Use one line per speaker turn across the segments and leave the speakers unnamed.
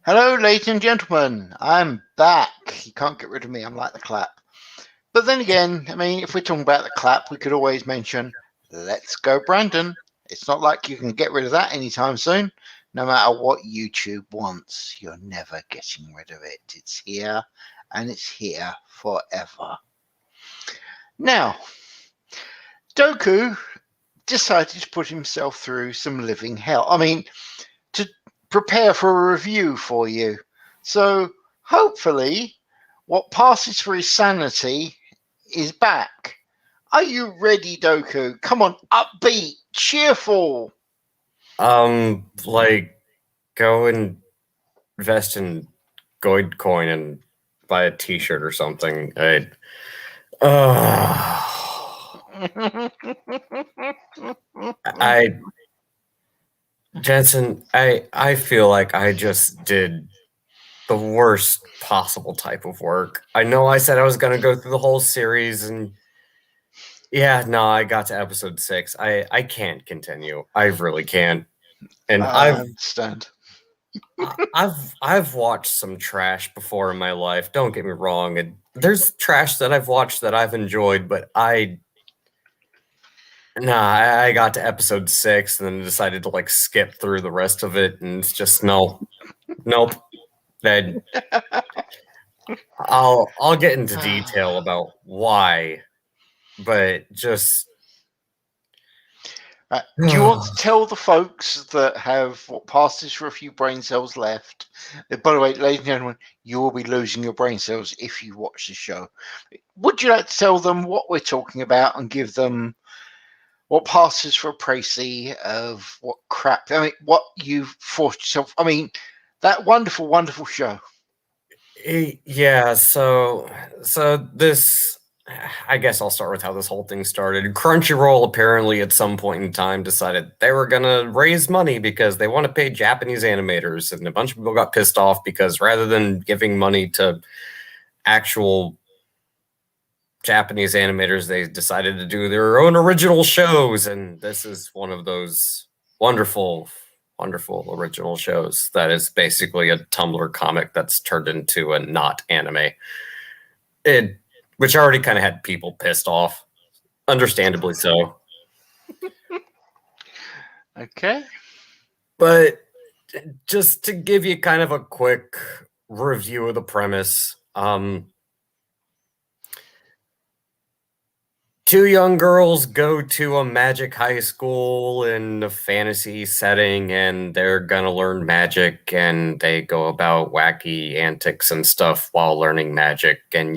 Hello, ladies and gentlemen. I'm back. You can't get rid of me. I'm like the clap. But then again, I mean, if we're talking about the clap, we could always mention Let's Go Brandon. It's not like you can get rid of that anytime soon. No matter what YouTube wants, you're never getting rid of it. It's here and it's here forever. Now, Doku decided to put himself through some living hell. I mean, to prepare for a review for you. So hopefully, what passes for his sanity is back. Are you ready, Doku? Come on, upbeat, cheerful.
Like, go and invest in Goid Coin and buy a T-shirt or something. Uh, I, Jensen, I feel like I just did the worst possible type of work. I know I said I was gonna go through the whole series, and yeah, no, I got to episode 6. I can't continue. I really can't. And
I understand.
I've watched some trash before in my life. Don't get me wrong. And there's trash that I've watched that I've enjoyed, but I got to episode 6 and then decided to like skip through the rest of it, and it's just nope. Then I'll get into detail about why, but just
Do you want to tell the folks that have what passes for a few brain cells left? By the way, ladies and gentlemen, you will be losing your brain cells if you watch the show. Would you like to tell them what we're talking about and give them what passes for a précis of what crap? I mean, what you've forced yourself. I mean, that wonderful, wonderful show.
yeah, so this, I guess I'll start with how this whole thing started. Crunchyroll apparently at some point in time decided they were gonna raise money because they want to pay Japanese animators, and a bunch of people got pissed off because rather than giving money to actual Japanese animators, they decided to do their own original shows, and this is one of those wonderful original shows that is basically a Tumblr comic that's turned into a not anime. Which already kind of had people pissed off, understandably so.
Okay.
But just to give you kind of a quick review of the premise, two young girls go to a magic high school in a fantasy setting, and they're gonna learn magic, and they go about wacky antics and stuff while learning magic. And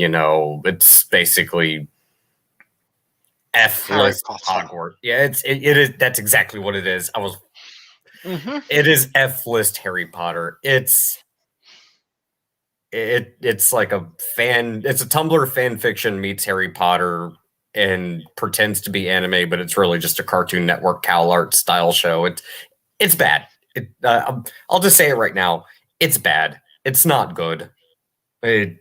it's basically F-list Hogwarts. Yeah, it is. That's exactly what it is. It is F-list Harry Potter. It's like it's a Tumblr fan fiction meets Harry Potter and pretends to be anime, but it's really just a Cartoon Network Cal Art style show. It's bad. I'll just say it right now. It's bad. It's not good. I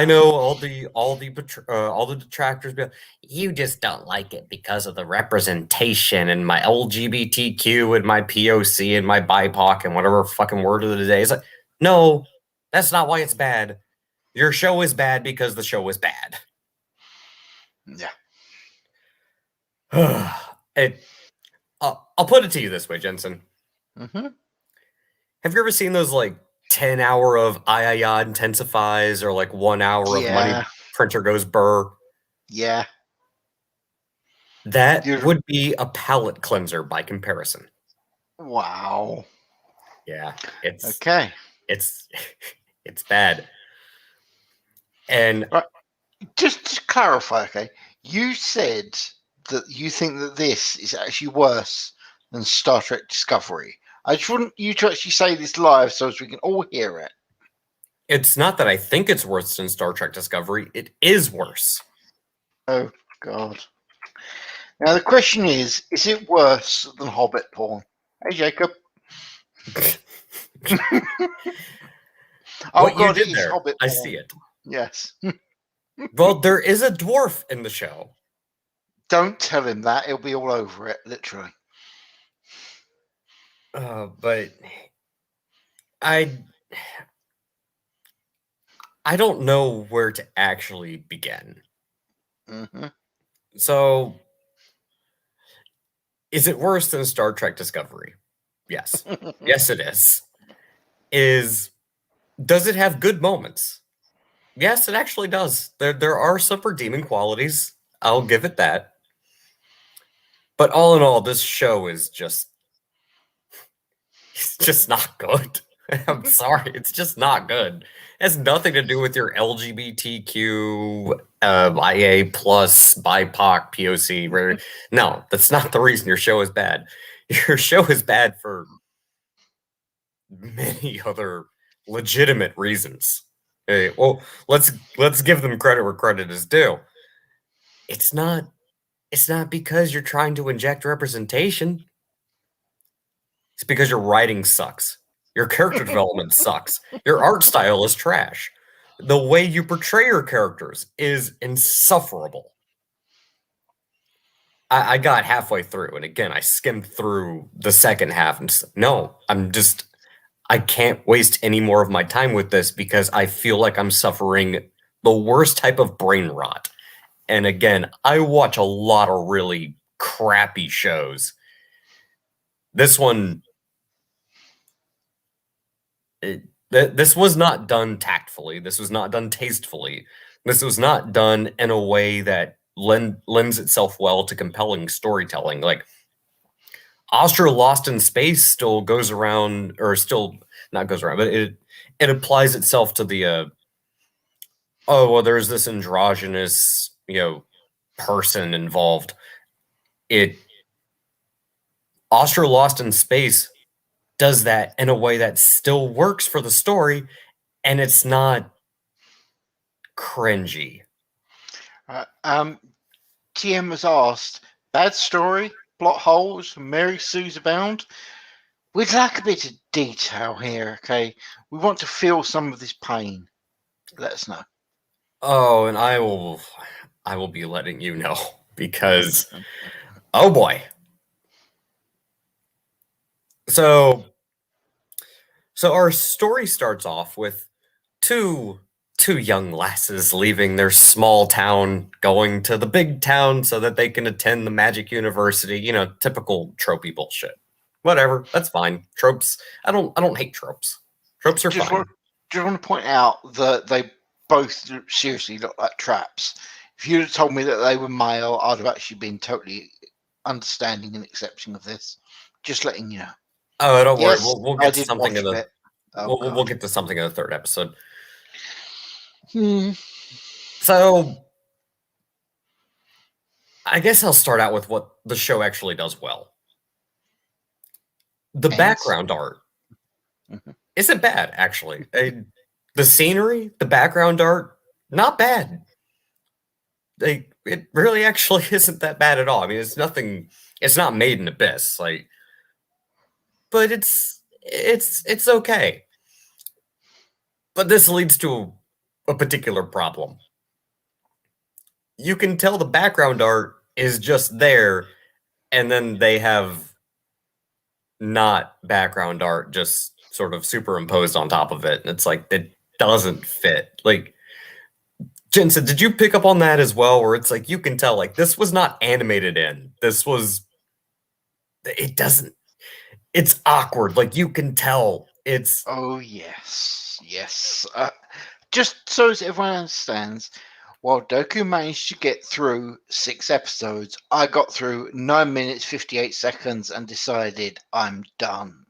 know all the detractors be like, you just don't like it because of the representation and my LGBTQ and my POC and my BIPOC and whatever fucking word of the day. It's like, no, that's not why it's bad. Your show is bad because the show is bad.
Yeah.
I'll put it to you this way, Jensen.
Mm-hmm.
Have you ever seen those like 10 hour of intensifies or like 1 hour of money printer goes burr?
Yeah.
That would be a palate cleanser by comparison.
Wow.
Yeah, it's
okay.
It's bad. And
just to clarify, okay, you said that you think that this is actually worse than Star Trek Discovery. I just want you to actually say this live so as we can all hear it.
It's not that I think it's worse than Star Trek Discovery. It is worse.
Oh, God. Now, the question is it worse than Hobbit porn? Hey, Jacob.
Oh, God, it is Hobbit porn. I see it.
Yes.
Well, there is a dwarf in the show.
Don't tell him that. He'll be all over it, literally.
But I I don't know where to actually begin.
Hmm.
So, is it worse than Star Trek Discovery? Yes. Yes, it is. Is Does it have good moments? Yes, it actually does. There are some redeeming qualities. I'll give it that. But all in all, this show is just it's just not good. I'm sorry, it's just not good. It has nothing to do with your LGBTQ, IA plus, BIPOC, POC. No, that's not the reason your show is bad. Your show is bad for many other legitimate reasons. Hey, well, let's give them credit where credit is due. It's not it's not because you're trying to inject representation. It's because your writing sucks. Your character development sucks. Your art style is trash. The way you portray your characters is insufferable. I got halfway through, and again, I skimmed through the second half and no, I can't waste any more of my time with this because I feel like I'm suffering the worst type of brain rot. And again, I watch a lot of really crappy shows. This one, this was not done tactfully. This was not done tastefully. This was not done in a way that lends itself well to compelling storytelling. Like Oscar Lost in Space still goes around, or still not goes around, but it applies itself to the oh well, there's this androgynous person involved. It Oscar Lost in Space does that in a way that still works for the story, and it's not cringy.
TM has asked, bad story, plot holes, Mary Sue's abound. We'd like a bit of detail here, okay? We want to feel some of this pain. Let us know.
Oh, and I will be letting you know because oh boy. So our story starts off with two two young lasses leaving their small town going to the big town so that they can attend the magic university, typical tropey bullshit. Whatever, that's fine. Tropes, I don't hate tropes. Tropes are
Just
fine.
want, just want to point out that they both seriously look like traps. If you'd have told me that they were male, I'd have actually been totally understanding and accepting of this. Just letting you know.
Oh, don't worry.
Yes,
We'll
I
get to
did
something
watch
in
a
the
bit. Oh
we'll
God.
get to something in the third episode.
Hmm.
So I guess I'll start out with what the show actually does well. The
And
background art
Mhm.
isn't bad, actually. The scenery, the background art, not bad. It really actually isn't that bad at all. I mean, it's nothing. It's not made in abyss, but it's okay. But this leads to a particular problem. You can tell the background art is just there, and then they have not background art just sort of superimposed on top of it. And it's like it doesn't fit. Like Jensen, did you pick up on that as well? Where it's like you can tell like this was not animated in. This was it doesn't it's awkward. Like you can tell it's
Oh yes, yes. Just so as everyone understands, while Doku managed to get through 6 episodes, I got through 9 minutes 58 seconds and decided I'm done.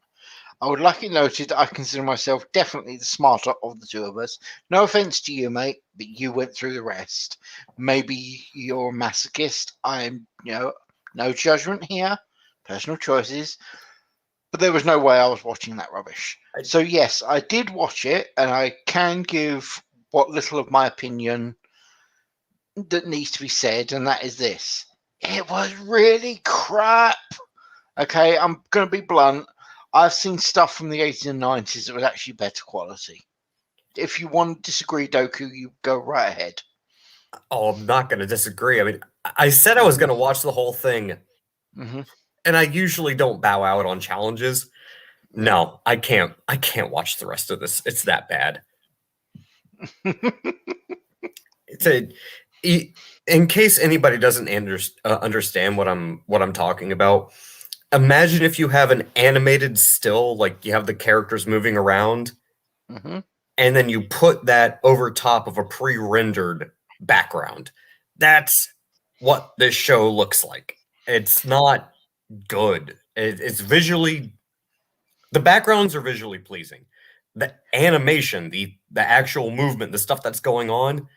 I would like it noted that I consider myself definitely the smarter of the two of us. No offense to you, mate, but you went through the rest. Maybe you're a masochist. I'm, no judgment here, personal choices, but there was no way I was watching that rubbish. So yes, I did watch it, and I can give what little of my opinion that needs to be said, and that is this: it was really crap. Okay, I'm going to be blunt. I've seen stuff from the 80s and 90s that was actually better quality. If you want to disagree, Doku, you go right ahead.
oh, I'm not gonna disagree. I mean, I said I was gonna watch the whole thing,
Mm-hmm.
and I usually don't bow out on challenges. No, I can't. I can't watch the rest of this. It's that bad. It's a. In case anybody doesn't understand what I'm talking about, imagine if you have an animated still, like you have the characters moving around,
Hmm.
and then you put that over top of a pre-rendered background. That's what this show looks like. It's not good. It's visually, the backgrounds are visually pleasing. The animation, the actual movement, the stuff that's going on,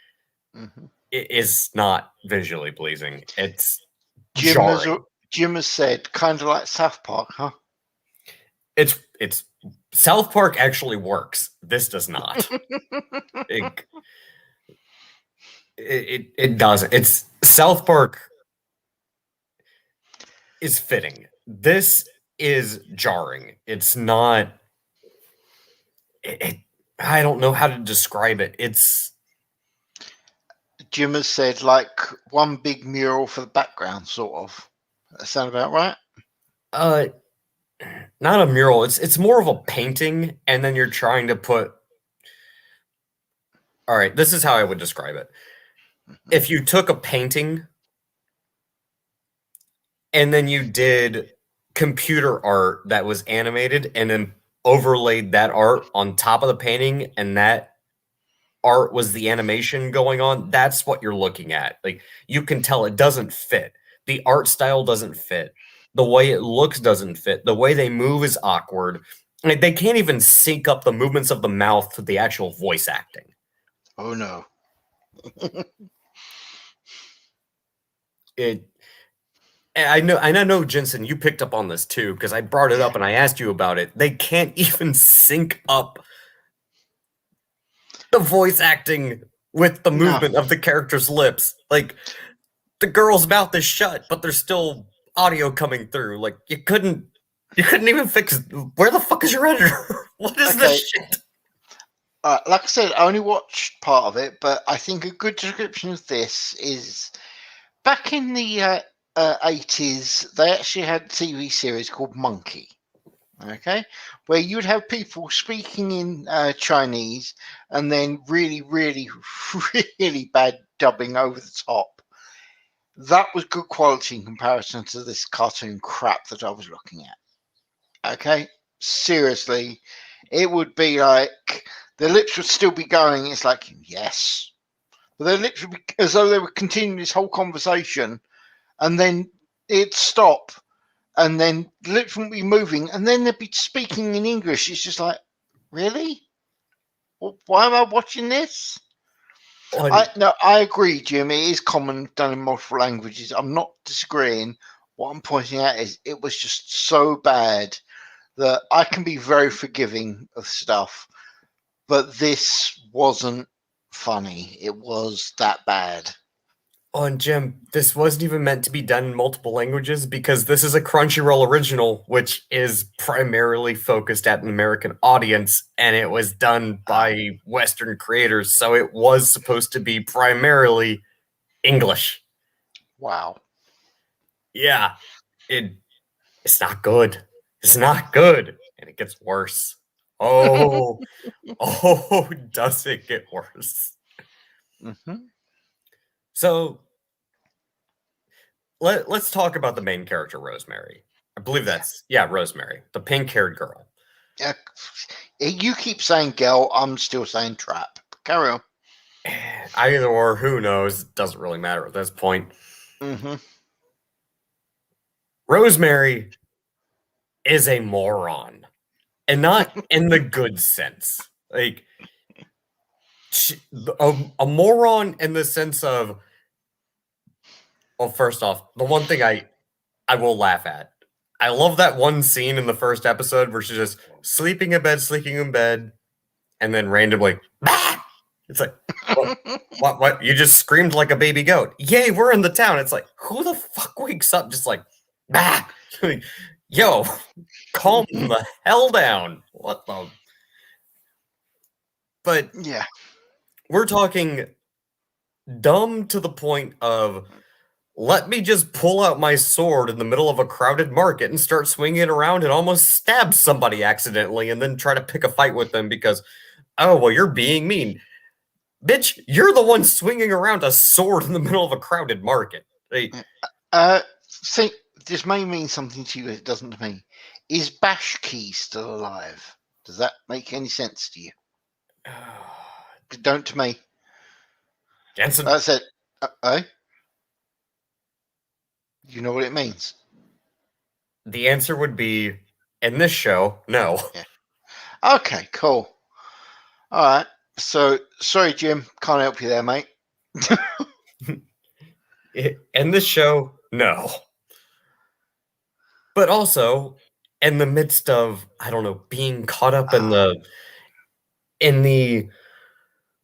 Hmm.
is not visually pleasing. It's
Jim has
jarring.
Jim has said, kind of like South Park, huh?
It's South Park actually works. This does not. It it doesn't. It's South Park is fitting. This is jarring. It's not. It, I don't know how to describe it. It's
Jim has said, like one big mural for the background, sort of. That sound about right?
uh not a mural. It's more of a painting, and then you're trying to put. All right, this is how I would describe it.
Mhm.
If you took a painting and then you did computer art that was animated and then overlaid that art on top of the painting and that art was the animation going on, that's what you're looking at. Like you can tell it doesn't fit. The art style doesn't fit. The way it looks doesn't fit. The way they move is awkward. Like they can't even sync up the movements of the mouth to the actual voice acting.
Oh no.
It and I know, Jensen, you picked up on this too, because I brought it
Yeah.
up and I asked you about it. They can't even sync up the voice acting with the
No.
movement of the character's lips. Like the girl's mouth is shut, but there's still audio coming through. Like you couldn't even fix. Where the fuck is your editor? What is this
Okay.
shit?
Like I said, I only watched part of it, but I think a good description of this is back in the 80s, they actually had a TV series called Monkey. Okay, where you'd have people speaking in Chinese and then really, really, really bad dubbing over the top. That was good quality in comparison to this cartoon crap that I was looking at. Okay, seriously, it would be like the lips would still be going. It's like, yes, but their lips would be as though they were continuing this whole conversation, and then it'd stop, and then the lips wouldn't be moving, and then they'd be speaking in English. It's just like, really? Why am I watching this?
On
I agree, Jim. It is common done in multiple languages. I'm not disagreeing. What I'm pointing out is it was just so bad that I can be very forgiving of stuff, but this wasn't funny. It was that bad.
on Jim, this wasn't even meant to be done in multiple languages because this is a Crunchyroll original, which is primarily focused at an American audience, and it was done
Uh,
by Western creators, so it was supposed to be primarily English.
wow.
Yeah, it it's not good. It's not good, and it gets worse. Oh, oh, does it get worse?
Hmm.
So let's talk about the main character, Rosemary. I believe
Yeah.
that's yeah, Rosemary, the pink-haired girl.
Uh, you keep saying girl, I'm still saying trap. Carry on.
Either or, who knows? It doesn't really matter at this point.
Hmm.
Rosemary is a moron, and not in the good sense. Like a moron in the sense of, well, first off, the one thing I will laugh at. I love that one scene in the first episode where she's just sleeping in bed, and then randomly, bah! It's like, what, what? You just screamed like a baby goat. Yay, we're in the town. It's like, who the fuck wakes up just like, bah? Yo, calm the hell down. What the? But
Yeah.
we're talking dumb to the point of let me just pull out my sword in the middle of a crowded market and start swinging it around and almost stab somebody accidentally and then try to pick a fight with them because, oh, well, you're being mean. Bitch, you're the one swinging around a sword in the middle of a crowded market. Hey,
See, this may mean something to you, it doesn't to me. Is Bashki still alive? Does that make any sense to you? Don't to me.
Jensen,
That's it. Eh? You know what it means?
the answer would be, in this show, no.
Yeah. Okay, cool. All right. So, sorry, Jim. Can't help you there, mate.
In this show, no. But also, in the midst of, I don't know, being caught up in the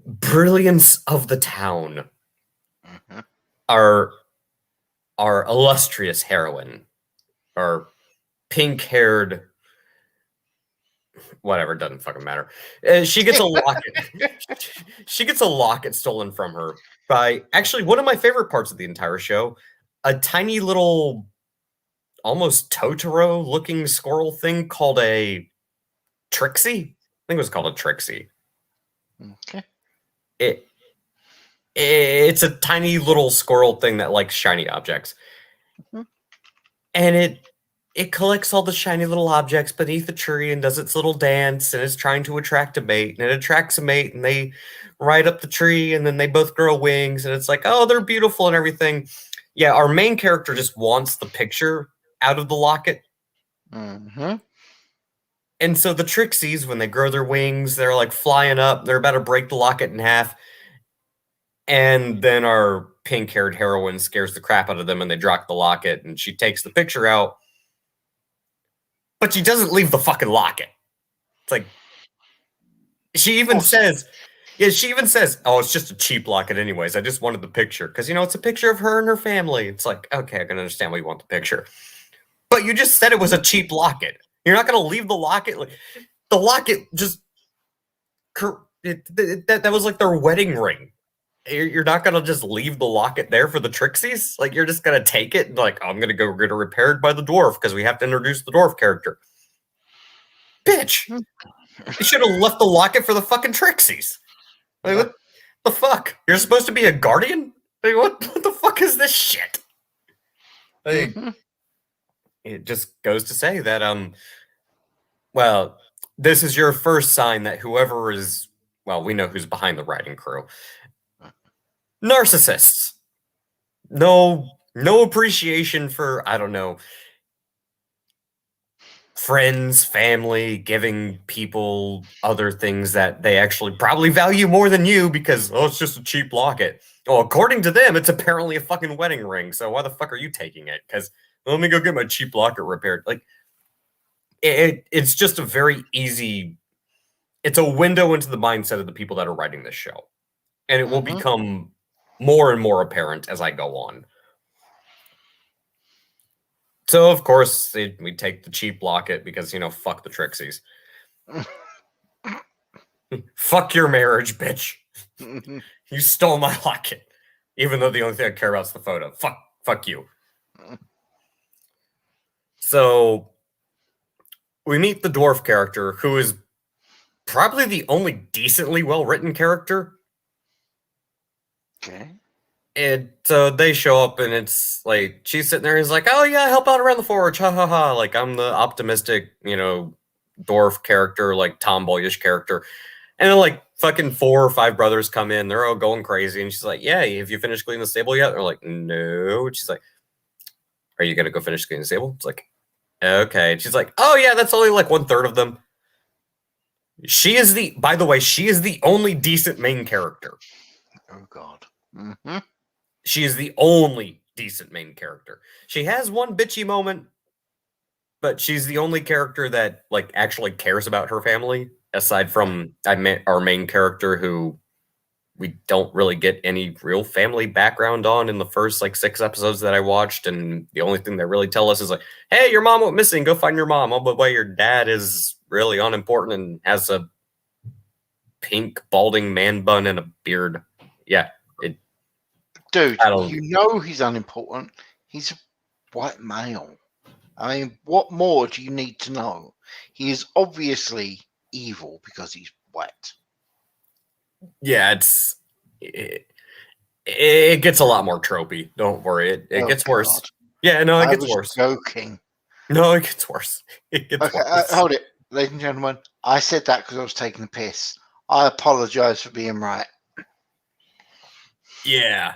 brilliance of the town,
Mm-hmm.
our illustrious heroine, our pink-haired, whatever, doesn't fucking matter. She gets a locket. She gets a locket stolen from her by actually one of my favorite parts of the entire show, a tiny little, almost Totoro-looking squirrel thing called a Trixie. I think it was called a Trixie.
Okay.
It's a tiny little squirrel thing that likes shiny objects.
Mm-hmm.
And it collects all the shiny little objects beneath the tree and does its little dance and is trying to attract a mate. And it attracts a mate and they ride up the tree and then they both grow wings and it's like, oh, they're beautiful and everything. Yeah, our main character just wants the picture out of the locket.
Mm-hmm.
And so the Trixies, when they grow their wings, they're like flying up. They're about to break the locket in half. And then our pink-haired heroine scares the crap out of them and they drop the locket and she takes the picture out. But she doesn't leave the fucking locket. It's like, she even says, oh, it's just a cheap locket anyways. I just wanted the picture. Because, it's a picture of her and her family. It's like, okay, I can understand why you want the picture. But you just said it was a cheap locket. You're not going to leave the locket. The locket just, that was like their wedding ring. You're not going to just leave the locket there for the Trixies? Like, you're just going to take it and like, oh, I'm going to go get it repaired by the dwarf because we have to introduce the dwarf character. Bitch! You should have left the locket for the fucking Trixies. Like, what the fuck? You're supposed to be a guardian? Like, what the fuck is this shit? Like, it just goes to say that, well, this is your first sign that whoever is, well, we know who's behind the writing crew. Narcissists. No appreciation for, I don't know, friends, family, giving people other things that they actually probably value more than you because, oh, it's just a cheap locket. Well, according to them, it's apparently a fucking wedding ring. So why the fuck are you taking it? Because let me go get my cheap locket repaired. Like, it's just a very easy, it's a window into the mindset of the people that are writing this show. And it will become more and more apparent as I go on. So, of course, we take the cheap locket because, fuck the Trixies. Fuck your marriage, bitch. You stole my locket. Even though the only thing I care about is the photo. Fuck you. So, we meet the dwarf character, who is probably the only decently well-written character.
Okay.
And so they show up and it's like, she's sitting there and he's like, oh yeah, help out around the forge, ha ha ha. Like, I'm the optimistic, dwarf character, like tomboyish character. And then like fucking 4 or 5 brothers come in, they're all going crazy. And she's like, yeah, have you finished cleaning the stable yet? They're like, no. And she's like, are you gonna go finish cleaning the stable? It's like, okay. And she's like, oh yeah, that's only like 1/3 of them. By the way, she is the only decent main character.
Oh God.
She is the only decent main character. She has one bitchy moment, but she's the only character that like actually cares about her family, aside from our main character, who we don't really get any real family background on in the first like 6 episodes that I watched, and the only thing they really tell us is like, hey, your mom went missing, go find your mom. Oh, but wait, your dad is really unimportant and has a pink balding man bun and a beard. Yeah.
Dude,
I don't.
you know he's unimportant. He's a white male. I mean, what more do you need to know? He is obviously evil because he's white.
Yeah, it gets a lot more tropey. Don't worry, it
Oh,
gets worse.
God.
Yeah, no, it
I
gets
was
worse.
joking.
No, it gets worse. It gets
Okay,
worse.
hold it, ladies and gentlemen. I said that because I was taking the piss. I apologize for being right.
Yeah.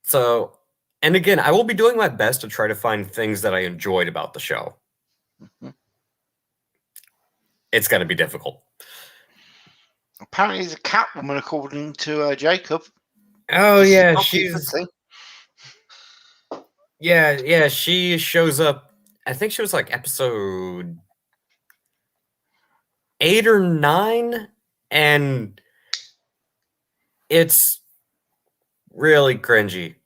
So, and again, I will be doing my best to try to find things that I enjoyed about the show.
Mhm.
It's going to be difficult.
Apparently, he's a Catwoman, according to Jacob.
Oh
This is
yeah,
not a good thing.
yeah, she shows up. I think she was like episode 8 or 9, and it's really cringy.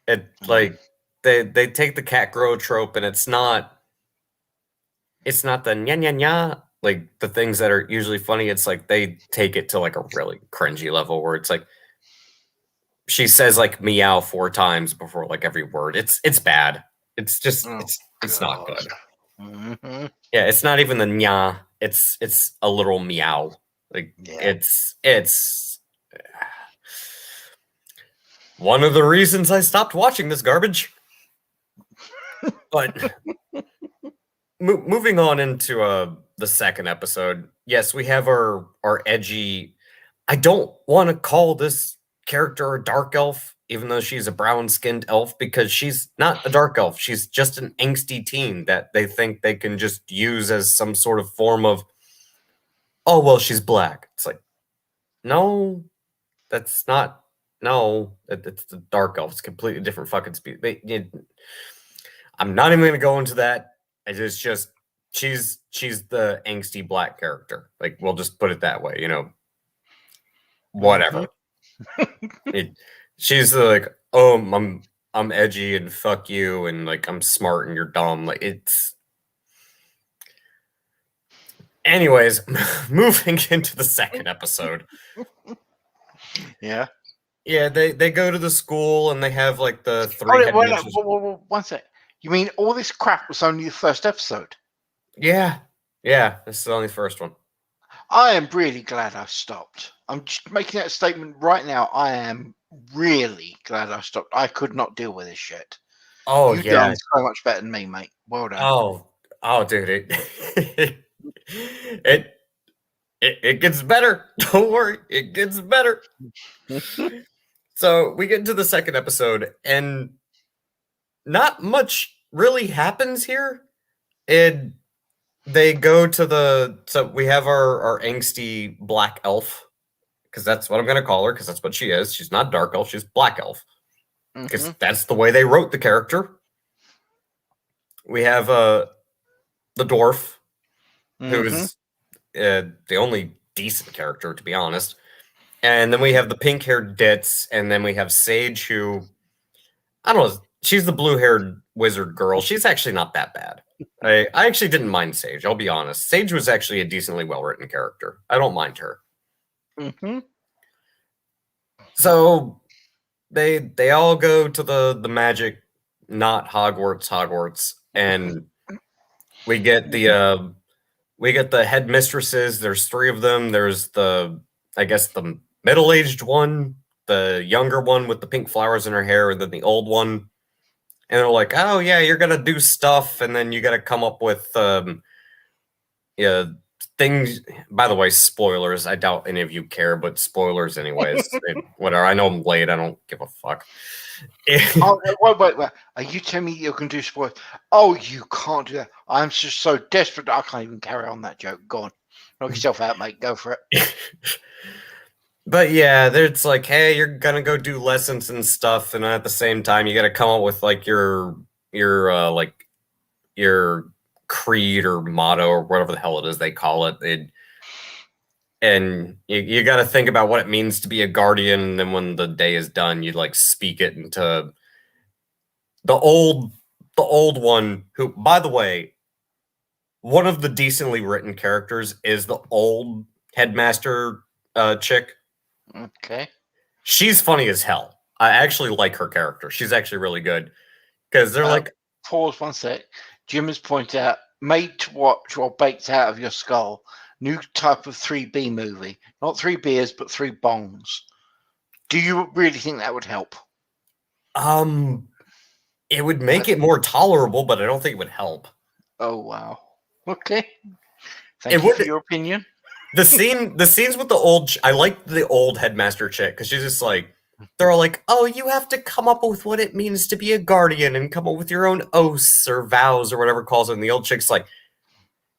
It like they take the Catgirl trope, and it's not the nya nya nya like the things that are usually funny. It's like they take it to like a really cringy level where it's like she says like meow 4 times before like every word. It's bad. It's just
Oh,
it's not
God.
good.
Mm-hmm.
Yeah, it's not even the nya. It's a literal meow. Like
Yeah.
it's one of the reasons I stopped watching this garbage. But moving on into the second episode, yes, we have our edgy. I don't want to call this character a dark elf, even though she's a brown skinned elf, because she's not a dark elf. She's just an angsty teen that they think they can just use as some sort of form of, oh well, she's black. It's like, no, that's not. No, it's the dark elf. It's completely different fucking speed. I'm not even going to go into that. It's just she's the angsty black character. Like we'll just put it that way. Whatever. It, she's the, like, oh, I'm edgy and fuck you, and like I'm smart and you're dumb. Like it's. Anyways, moving into the second episode.
Yeah.
Yeah, they go to the school and they have like the
Oh,
3 headmasters.
one sec. You mean all this crap was only the first episode?
Yeah, this is only the first one.
I am really glad I stopped. I'm just making that statement right now. I am really glad I stopped. I could not deal with this shit.
Oh
You've
yeah.
done so much better than me, mate. Well done.
Oh, dude, it it gets better. Don't worry, it gets better. So we get into the second episode, and not much really happens here. And they go to so we have our angsty black elf, because that's what I'm gonna call her, because that's what she is. She's not dark elf, she's black elf. Because that's the way they wrote the character. We have the dwarf, who is the only decent character, to be honest. And then we have the pink-haired ditz, and then we have Sage, who, I don't know, she's the blue-haired wizard girl. She's actually not that bad. I actually didn't mind Sage, I'll be honest. Sage was actually a decently well-written character. I don't mind her. So they all go to the magic, not Hogwarts, and we get the headmistresses. There's 3 of them. There's I guess the middle-aged one, the younger one with the pink flowers in her hair, and then the old one. And they're like, oh yeah, you're gonna do stuff, and then you gotta come up with yeah, things. By the way, spoilers. I doubt any of you care, but spoilers anyways. Whatever. I know I'm late. I don't give a fuck.
Oh, wait. Are you telling me you can do spoilers? Oh, you can't do that. I'm just so desperate that I can't even carry on that joke. Go on. Knock yourself out, mate. Go for it.
But yeah, it's like, hey, you're gonna go do lessons and stuff, and at the same time, you got to come up with like like your creed or motto or whatever the hell it is they call it. And you got to think about what it means to be a guardian. And then when the day is done, you like speak it into the old one. Who, by the way, one of the decently written characters is the old headmaster chick.
Okay.
She's funny as hell. I actually like her character. She's actually really good because they're like,
Pause 1 sec. Jim has pointed out, made to watch or baked out of your skull. New type of 3B movie. Not 3 beers, but 3 bongs. Do you really think that would help?
it would make it more tolerable, but I don't think it would help.
Oh, wow. Okay. Thank you for your opinion.
The scenes with the old, I like the old headmaster chick because she's just like, they're all like, oh, you have to come up with what it means to be a guardian and come up with your own oaths or vows or whatever it calls it. And the old chick's like,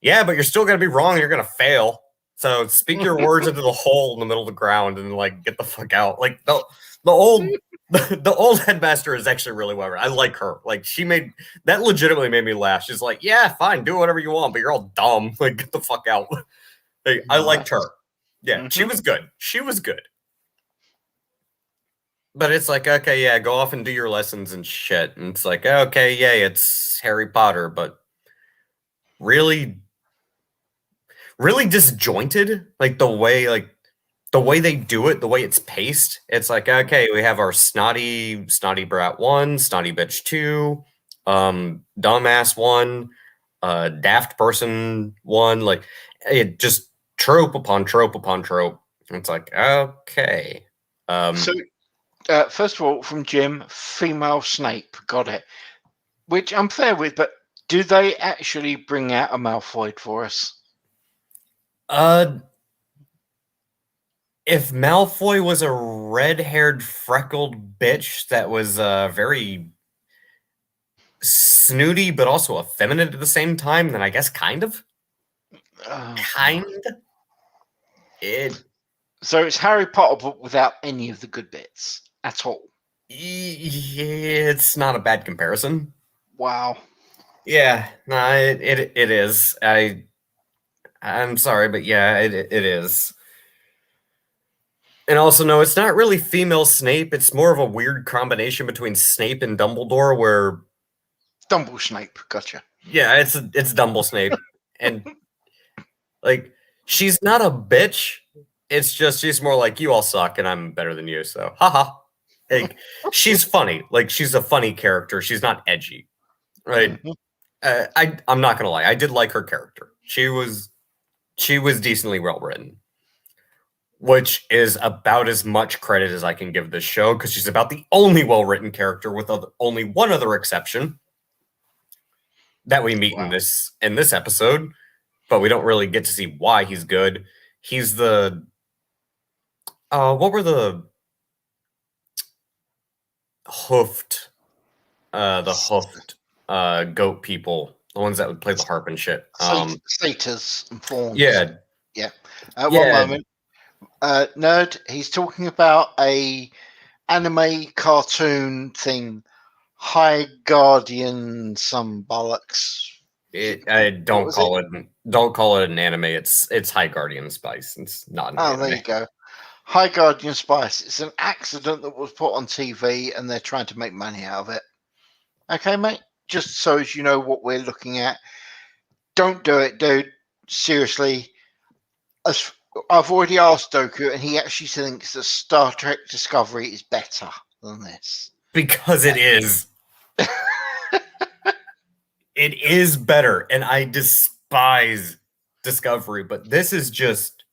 yeah, but you're still going to be wrong. You're going to fail. So speak your words into the hole in the middle of the ground and like get the fuck out. Like the old headmaster is actually really well. I like her. Like she made that legitimately made me laugh. She's like, yeah, fine, do whatever you want, but you're all dumb. Like get the fuck out. Like, I liked her. Yeah, she was good. She was good. But it's like, okay, yeah, go off and do your lessons and shit. And it's like, okay, yay, it's Harry Potter, but really disjointed. Like the way they do it, the way it's paced. It's like, okay, we have our snotty brat 1, snotty bitch 2, dumbass 1, daft person 1, like it just trope upon trope upon trope. It's like, okay.
So first of all, from Jim, female Snape, got it. Which I'm fair with, but do they actually bring out a Malfoy for us?
If Malfoy was a red-haired, freckled bitch that was very snooty but also effeminate at the same time, then I guess kind of.
So it's Harry Potter, but without any of the good bits at all.
It's not a bad comparison.
Wow.
Yeah, no, it is. I'm sorry, but yeah, it is. And also, no, it's not really female Snape. It's more of a weird combination between Snape and Dumbledore, where
Dumble Snape, gotcha.
Yeah, it's Dumble Snape, and like she's not a bitch. It's just she's more like you all suck, and I'm better than you. So, haha. Like she's funny. Like she's a funny character. She's not edgy, right? Mm-hmm. I'm not gonna lie. I did like her character. She was decently well written, which is about as much credit as I can give this show because she's about the only well written character, with only one other exception that we meet in this episode, but we don't really get to see why he's good. He's the what were the hoofed goat people, the ones that would play the harp and shit.
Satyrs and fawns.
Yeah.
One moment. Nerd, he's talking about a anime cartoon thing. High Guardian, some bollocks.
Don't call it an anime. It's High Guardian Spice. It's not an anime.
There you go. High Guardian Spice. It's an accident that was put on TV, and they're trying to make money out of it. Okay, mate. Just so as you know what we're looking at. Don't do it, dude. Seriously. I've already asked Doku, and he actually thinks that Star Trek Discovery is better than this.
Because it is. It is better, and I despise Discovery, but this is just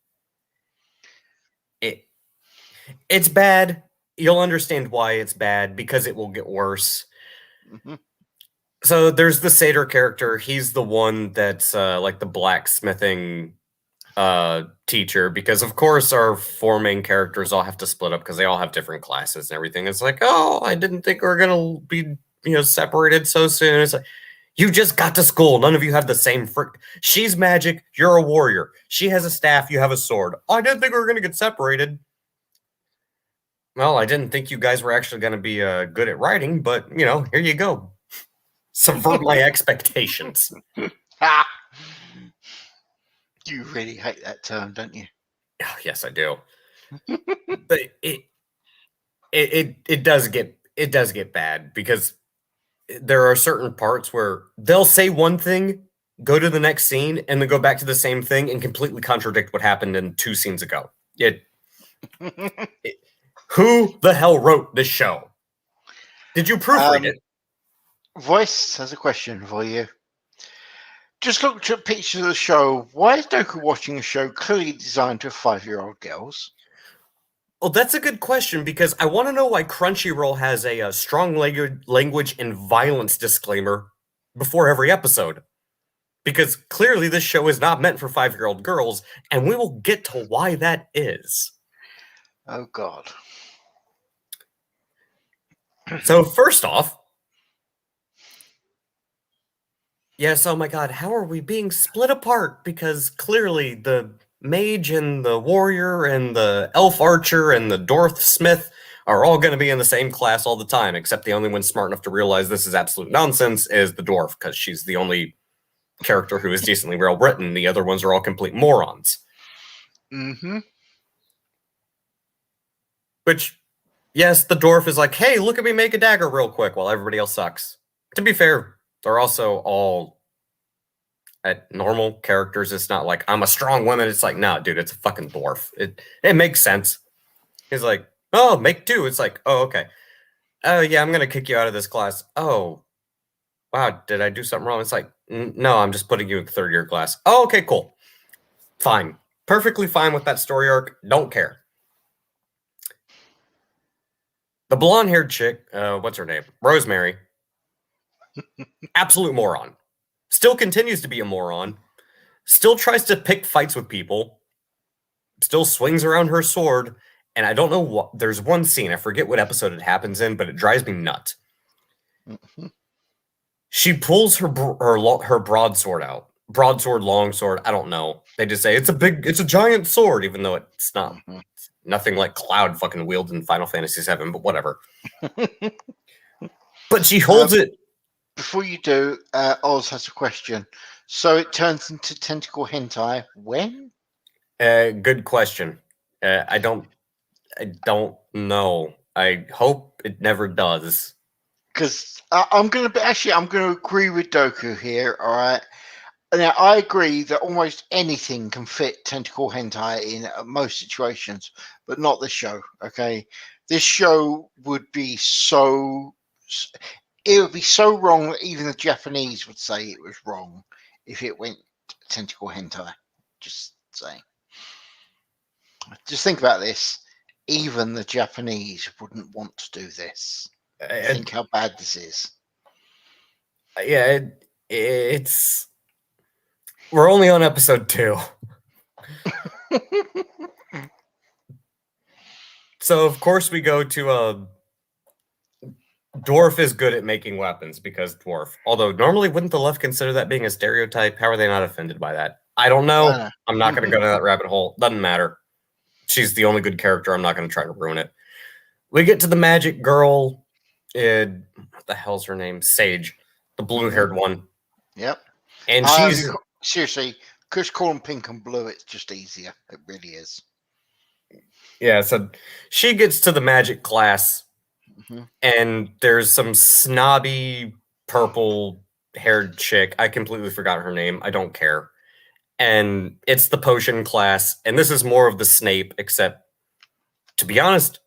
it. It's bad. You'll understand why it's bad, because it will get worse. Mm-hmm. So there's the satyr character. He's the one that's like the blacksmithing teacher, because of course our 4 main characters all have to split up because they all have different classes and everything. It's like, oh, I didn't think we were gonna be separated so soon. It's like, you just got to school. None of you have the same she's magic, you're a warrior. She has a staff, you have a sword. Oh, I didn't think we were gonna get separated. Well, I didn't think you guys were actually gonna be good at writing, but here you go. Subvert my expectations.
You really hate that term, don't you?
Oh, yes, I do. But it does get bad, because there are certain parts where they'll say one thing, go to the next scene, and then go back to the same thing and completely contradict what happened in 2 scenes ago. Who the hell wrote this show? Did you proofread it?
Voice has a question for you. Just looked at pictures of the show. Why is Doku watching a show clearly designed for 5-year-old girls?
Well, that's a good question because I want to know why Crunchyroll has a strong language and violence disclaimer before every episode. Because clearly this show is not meant for 5-year-old girls, and we will get to why that is.
Oh, God.
So first off, yes, oh my god, how are we being split apart? Because clearly the mage and the warrior and the elf archer and the dwarf smith are all going to be in the same class all the time, except the only one smart enough to realize this is absolute nonsense is the dwarf, because she's the only character who is decently well written. The other ones are all complete morons.
Mm-hmm.
Which, yes, the dwarf is like, hey, look at me make a dagger real quick while everybody else sucks. To be fair, they're also all at normal characters. It's not like I'm a strong woman. It's like, no, dude, it's a fucking dwarf. It makes sense. He's like, oh, make two. It's like, oh, okay. Oh, yeah, I'm going to kick you out of this class. Oh, wow, did I do something wrong? It's like, no, I'm just putting you in third year class. Oh, okay, cool. Fine. Perfectly fine with that story arc. Don't care. The blonde-haired chick, what's her name? Rosemary. Absolute moron. Still continues to be a moron. Still tries to pick fights with people. Still swings around her sword. And I don't know what. There's one scene, I forget what episode it happens in, but it drives me nuts.
Mm-hmm.
She pulls her broadsword out. Broadsword, longsword, I don't know. They just say it's a giant sword, even though it's not.
Mm-hmm.
Nothing like Cloud fucking wields in Final Fantasy VII, but whatever. But she holds it.
Before you do, Oz has a question. So it turns into tentacle hentai when?
Good question. I don't know. I hope it never does.
Because I'm going to agree with Doku here. All right. Now I agree that almost anything can fit tentacle hentai in most situations, but not this show. Okay, this show would be so. It would be so wrong that even the Japanese would say it was wrong if it went tentacle hentai. Just saying. Just think about this. Even the Japanese wouldn't want to do this. Think how bad this is.
Yeah, it's. We're only on episode 2. So, of course, we go to dwarf is good at making weapons because dwarf. Although, normally, wouldn't the left consider that being a stereotype? How are they not offended by that? I don't know. I'm not going to go to that rabbit hole. Doesn't matter. She's the only good character. I'm not going to try to ruin it. We get to the magic girl. What the hell's her name? Sage. The blue-haired one.
Yep.
And she's...
Seriously, just call them pink and blue. It's just easier. It really is.
Yeah, so she gets to the magic class, and there's some snobby purple-haired chick. I completely forgot her name. I don't care. And it's the potion class, and this is more of the Snape, except, to be honest,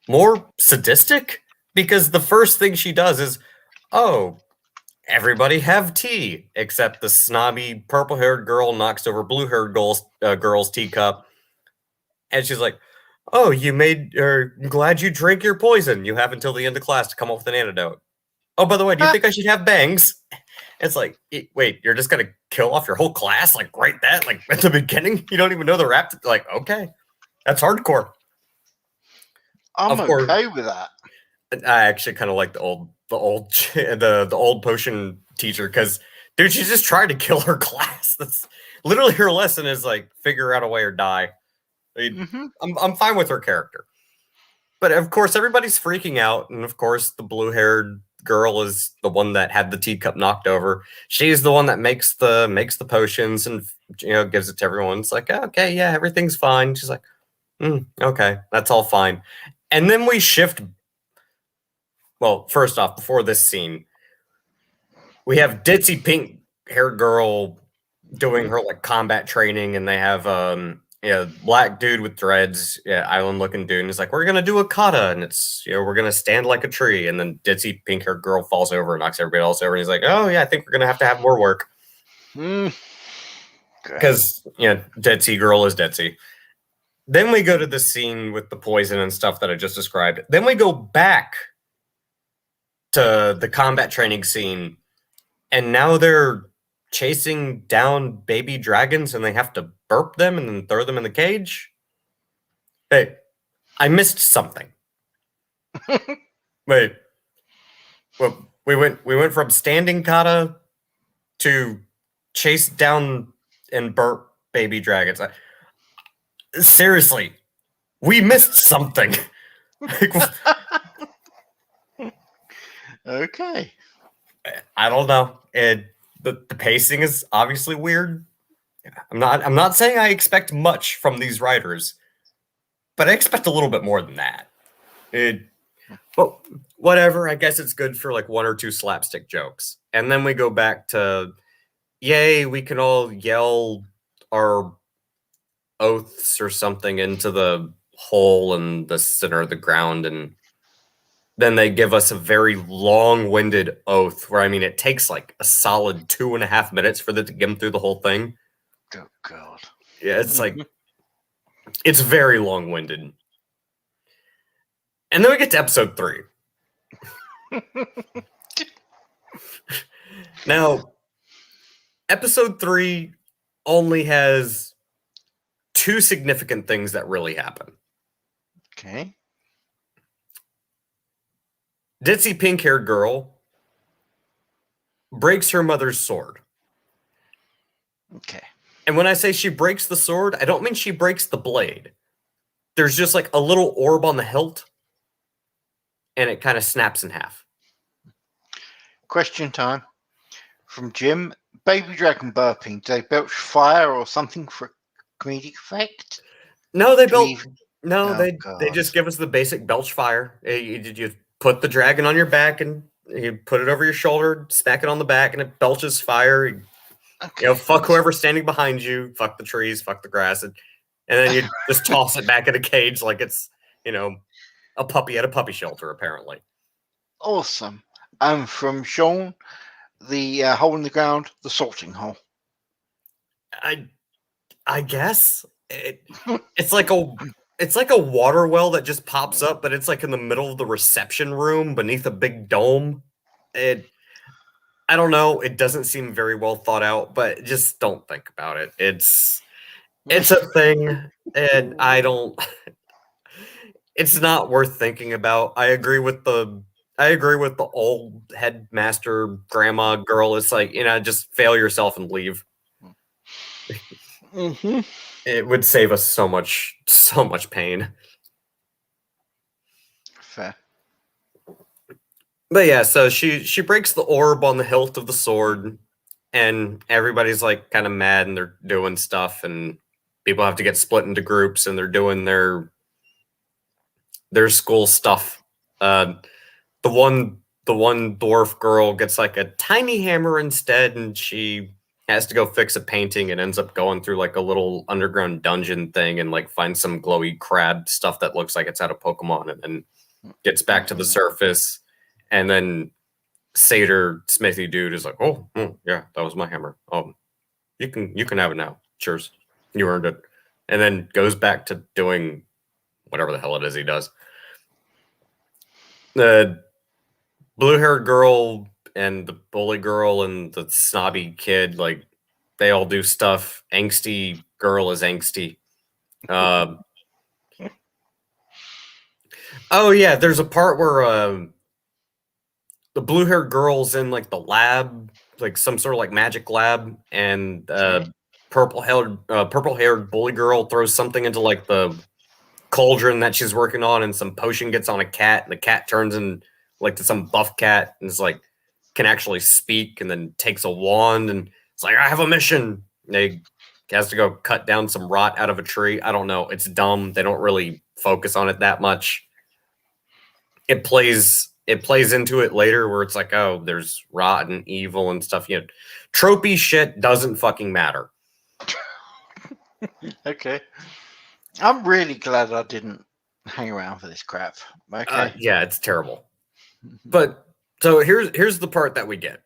more sadistic, because the first thing she does is, oh, everybody have tea, except the snobby purple-haired girl knocks over blue-haired girl's teacup, and she's like, oh, I'm glad you drank your poison. You have until the end of class to come up with an antidote. Oh, by the way, do you think I should have bangs? It's like, wait, you're just going to kill off your whole class? Like, right that? Like, at the beginning? You don't even know the rap? Like, okay. That's hardcore.
I'm okay with that.
I actually kind of like the old potion teacher because, dude, she just tried to kill her class. That's literally her lesson is like, figure out a way or die. I mean, I'm fine with her character. But, of course, everybody's freaking out. And, of course, the blue-haired girl is the one that had the teacup knocked over. She's the one that makes the potions and gives it to everyone. It's like, okay, yeah, everything's fine. She's like, okay, that's all fine. And then we shift. Well, first off, before this scene, we have ditzy pink haired girl doing her like combat training, and they have Yeah, black dude with dreads, yeah, island looking dude, and he's like, we're gonna do a kata, and it's, we're gonna stand like a tree, and then ditzy pink haired girl falls over and knocks everybody else over, and he's like, oh yeah, I think we're gonna have more work.
Great.
Because, ditzy girl is ditzy. Then we go to the scene with the poison and stuff that I just described. Then we go back to the combat training scene, and now they're chasing down baby dragons and they have to burp them and then throw them in the cage. Hey, I missed something. Wait. Well, we went from standing kata to chase down and burp baby dragons. Seriously, we missed something.
Okay.
I don't know. The pacing is obviously weird. I'm not saying I expect much from these writers, but I expect a little bit more than that. But whatever. I guess it's good for like one or two slapstick jokes, and then we go back to, yay, we can all yell our oaths or something into the hole in the center of the ground, and then they give us a very long-winded oath where, I mean, it takes like a solid 2.5 minutes for them to get them through the whole thing.
Oh, God.
Yeah, it's like, it's very long-winded. And then we get to episode 3. Now, episode 3 only has 2 significant things that really happen.
Okay.
Ditzy pink-haired girl breaks her mother's sword.
Okay.
And when I say she breaks the sword, I don't mean she breaks the blade. There's just like a little orb on the hilt, and it kind of snaps in half.
Question time from Jim. Baby dragon burping. Do they belch fire or something for comedic effect?
No, they
God.
just give us the basic belch fire. You put the dragon on your back and you put it over your shoulder, smack it on the back, and it belches fire.
Okay.
Fuck whoever's standing behind you, fuck the trees, fuck the grass, and then you just toss it back in a cage like it's, a puppy at a puppy shelter, apparently.
Awesome. And from Sean, the hole in the ground, the sorting hole.
I guess it's like a water well that just pops up, but it's like in the middle of the reception room beneath a big dome. I don't know. It doesn't seem very well thought out, but just don't think about it. It's a thing, and I don't. It's not worth thinking about. I agree with the old headmaster grandma girl. It's like, just fail yourself and leave.
Mm-hmm.
It would save us so much pain.
Fair.
But yeah, so she breaks the orb on the hilt of the sword, and everybody's like kind of mad, and they're doing stuff, and people have to get split into groups, and they're doing their school stuff. The one dwarf girl gets like a tiny hammer instead, and she has to go fix a painting and ends up going through like a little underground dungeon thing and like finds some glowy crab stuff that looks like it's out of Pokemon, and then gets back to the surface. And then Satyr Smithy dude is like, oh yeah, that was my hammer. You can have it now. Cheers, you earned it. And then goes back to doing whatever the hell it is he does. The blue-haired girl and the bully girl and the snobby kid, like, they all do stuff. Angsty girl is angsty. Oh yeah, there's a part where the blue-haired girl's in like the lab, like some sort of like magic lab, and purple-haired bully girl throws something into like the cauldron that she's working on, and some potion gets on a cat, and the cat turns in like to some buff cat, and is like can actually speak, and then takes a wand, and it's like, I have a mission. And they has to go cut down some rot out of a tree. I don't know. It's dumb. They don't really focus on it that much. It plays into it later where it's like, oh, there's rot and evil and stuff. Tropey shit doesn't fucking matter.
Okay. I'm really glad I didn't hang around for this crap. Okay.
Yeah, it's terrible. But so here's the part that we get.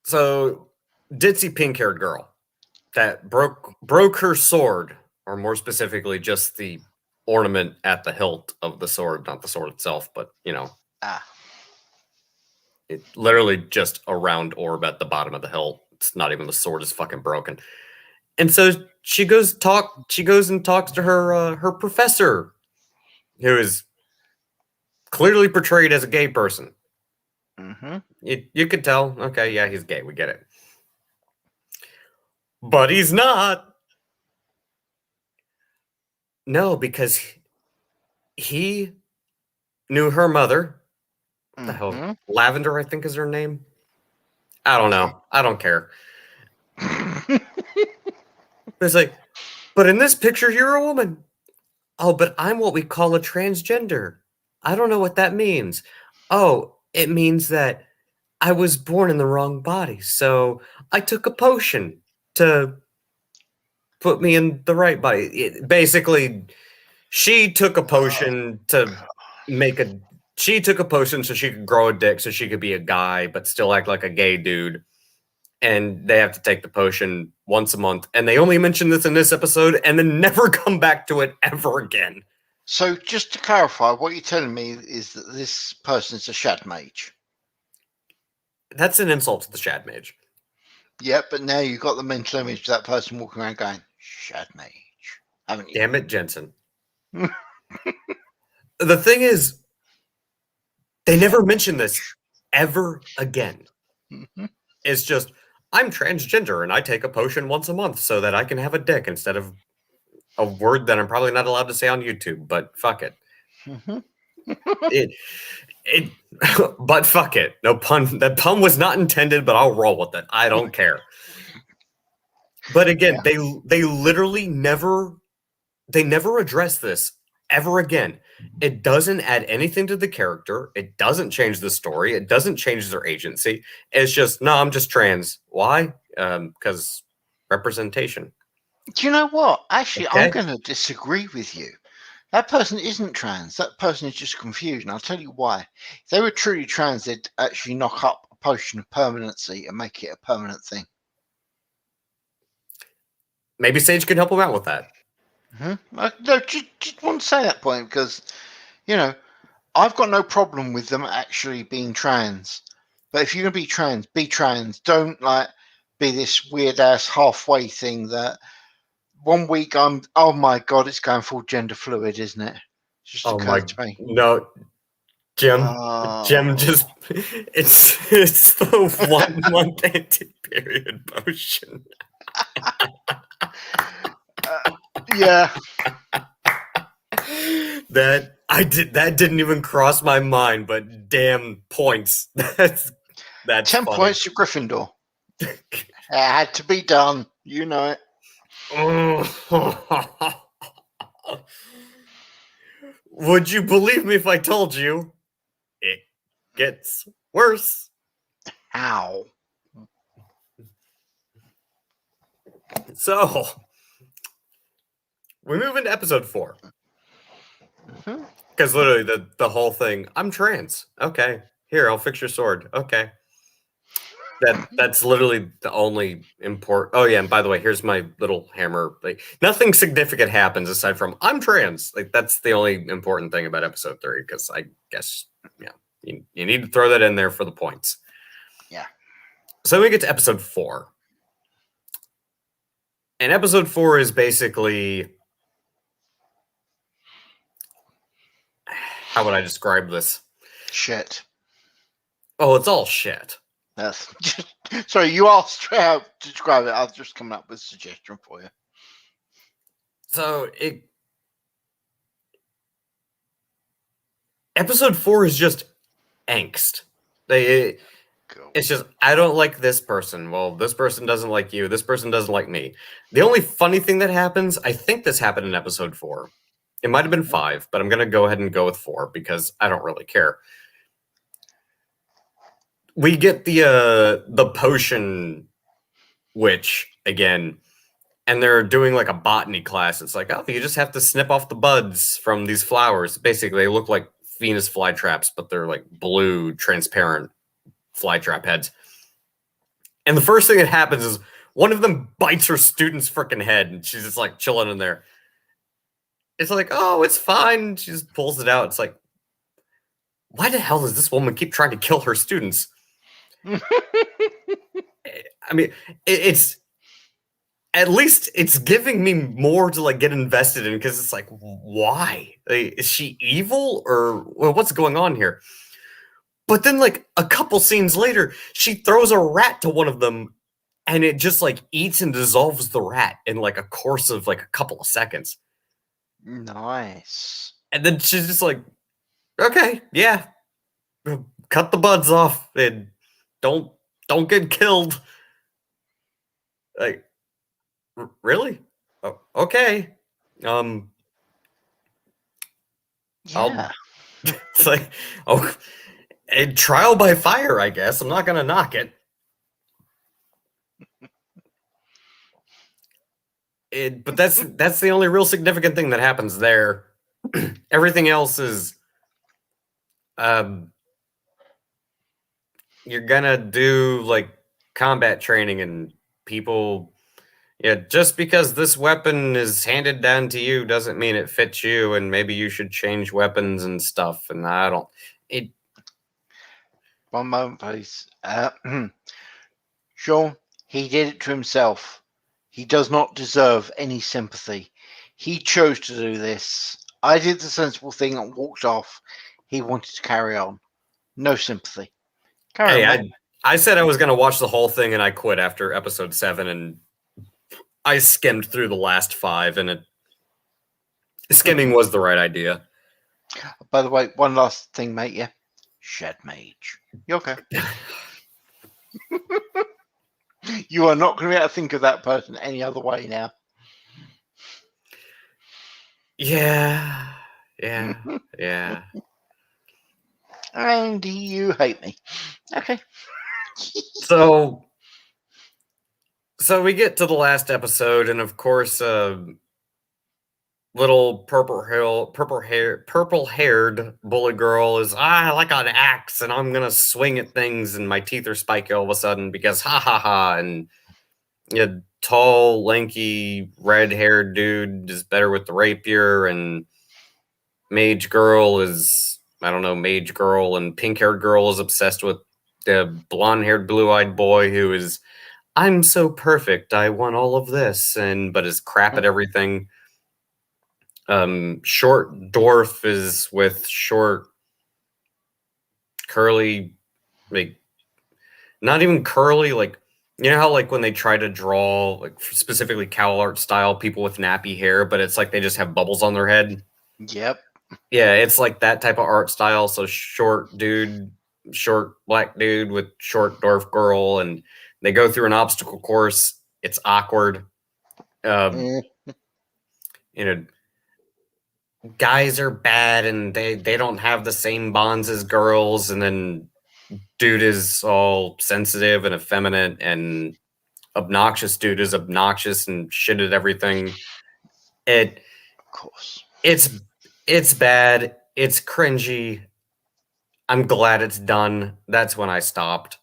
So ditzy pink-haired girl that broke her sword, or more specifically, just the ornament at the hilt of the sword, not the sword itself, but
Ah.
it literally just a round orb at the bottom of the hilt. It's not even the sword is fucking broken. And so she goes and talks to her professor, who is clearly portrayed as a gay person.
Mm-hmm.
You could tell, okay, yeah, he's gay, we get it. But he's not. No, because he knew her mother. What the hell?
Mm-hmm.
Lavender, I think is her name. I don't know. I don't care. It's like, but in this picture, you're a woman. Oh, but I'm what we call a transgender. I don't know what that means. Oh, it means that I was born in the wrong body. So I took a potion to put me in the right body. Basically, she took a potion to make a. She took a potion so she could grow a dick, so she could be a guy, but still act like a gay dude. And they have to take the potion once a month. And they only mention this in this episode, and then never come back to it ever again.
So, just to clarify, what you're telling me is that this person's a shad mage.
That's an insult to the Shad Mage.
Yep, but now you've got the mental image of that person walking around going, shad mage, haven't you?
Damn it, Jensen. The thing is, they never mention this ever again.
Mm-hmm.
It's just, I'm transgender and I take a potion once a month so that I can have a dick instead of a word that I'm probably not allowed to say on YouTube, but fuck it.
Mm-hmm.
It but fuck it. No pun. That pun was not intended, but I'll roll with it. I don't care. But again,
Yeah.
they literally never address this ever again. It doesn't add anything to the character. It doesn't change the story. It doesn't change their agency. It's just, no, I'm just trans. Why? Because representation.
Do you know what? Actually, I'm
Okay.
going to disagree with you. That person isn't trans. That person is just confused. And I'll tell you why. If they were truly trans, they'd actually knock up a potion of permanency and make it a permanent thing.
Maybe Sage can help him out with that.
Mm-hmm. No, just want to say that point because, I've got no problem with them actually being trans. But if you're going to be trans, be trans. Don't be this weird ass halfway thing that 1 week oh my God, it's going full gender fluid, isn't it? Just
Oh my,
occurred to me.
no, Jim. Jim
Oh.
just it's the 1 month anti-period potion.
Yeah.
That didn't even cross my mind, but damn points. That's
10
funny.
points to Gryffindor. It had to be done. You know it.
Would you believe me if I told you it gets worse?
How?
So we move into episode 4. Because literally the whole thing, I'm trans. Okay. Here, I'll fix your sword. Okay. That's literally the only important. Oh yeah, and by the way, here's my little hammer. Like nothing significant happens aside from I'm trans. Like that's the only important thing about episode 3, because I guess you need to throw that in there for the points.
Yeah.
So we get to episode 4. And episode 4 is basically, how would I describe this?
Shit.
Oh, it's all shit.
That's sorry, you asked how to describe it. I was just coming up with a suggestion for you.
So episode 4 is just angst. It's just, I don't like this person. Well, this person doesn't like you. This person doesn't like me. The only funny thing that happens, I think this happened in episode 4. It might have been 5, but I'm going to go ahead and go with 4 because I don't really care. We get the potion witch again. and they're doing like a botany class. It's like, oh, you just have to snip off the buds from these flowers. Basically, they look like Venus flytraps, but they're like blue, transparent flytrap heads. And the first thing that happens is one of them bites her student's freaking head, and she's just like chilling in there. It's like, oh, it's fine. She just pulls it out. It's like, why the hell does this woman keep trying to kill her students? I mean, it's at least it's giving me more to like get invested in, because it's like, why? Like, is she evil, or well, what's going on here? But then like a couple scenes later, she throws a rat to one of them, and it just like eats and dissolves the rat in like a course of like a couple of seconds.
Nice.
And then she's just like, okay, yeah, cut the buds off and don't get killed. Like, really? Oh, okay.
Yeah.
I'll. It's like, oh, a trial by fire, I guess. I'm not gonna knock it. But that's the only real significant thing that happens there. Everything else is, you're gonna do like combat training, and people, yeah, just because this weapon is handed down to you doesn't mean it fits you, and maybe you should change weapons and stuff. And I don't. It.
One moment, please. Sean, he did it to himself. He does not deserve any sympathy. He chose to do this. I did the sensible thing and walked off. He wanted to carry on. No sympathy. Carry
Hey,
on.
I said I was going to watch the whole thing, and I quit after episode 7, and I skimmed through the last 5, and skimming was the right idea.
By the way, one last thing, mate. Yeah, Shed Mage. You okay? You are not going to be able to think of that person any other way now.
Yeah.
And you hate me. Okay.
So we get to the last episode, and of course, little purple-haired bully girl is, I like an axe, and I'm gonna swing at things, and my teeth are spiky all of a sudden because ha ha ha. And yeah, tall, lanky, red-haired dude is better with the rapier, and mage girl is, I don't know, mage girl, and pink-haired girl is obsessed with the blonde-haired, blue-eyed boy who is, I'm so perfect, I want all of this, but is crap at everything. Short dwarf is with short, curly, like, not even curly, like, you know how like when they try to draw like specifically cowl art style people with nappy hair, but it's like they just have bubbles on their head.
Yep.
Yeah, it's like that type of art style. So short dude, short black dude with short dwarf girl, and they go through an obstacle course. It's awkward. You know, guys are bad, and they don't have the same bonds as girls, and then dude is all sensitive and effeminate, and obnoxious dude is obnoxious and shit at everything.
Of course.
It's bad. It's cringy. I'm glad it's done. That's when I stopped.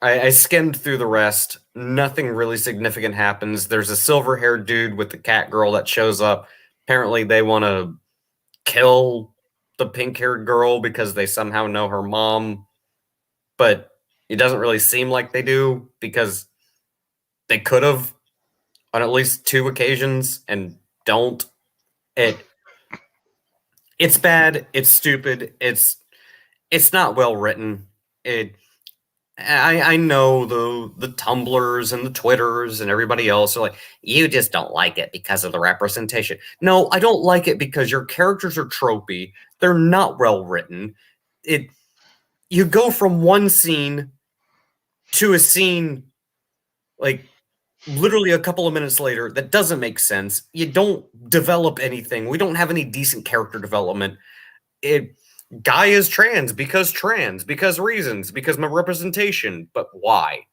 I skimmed through the rest. Nothing really significant happens. There's a silver-haired dude with the cat girl that shows up. Apparently, they want to kill the pink-haired girl because they somehow know her mom, but it doesn't really seem like they do, because they could have on at least 2 occasions and don't. It's bad. It's stupid. It's not well written. I know the Tumblrs and the Twitters and everybody else are like, you just don't like it because of the representation. No, I don't like it because your characters are tropey. They're not well written. You go from one scene to a scene like literally a couple of minutes later that doesn't make sense. You don't develop anything. We don't have any decent character development. Guy is trans because reasons, because my representation, but why?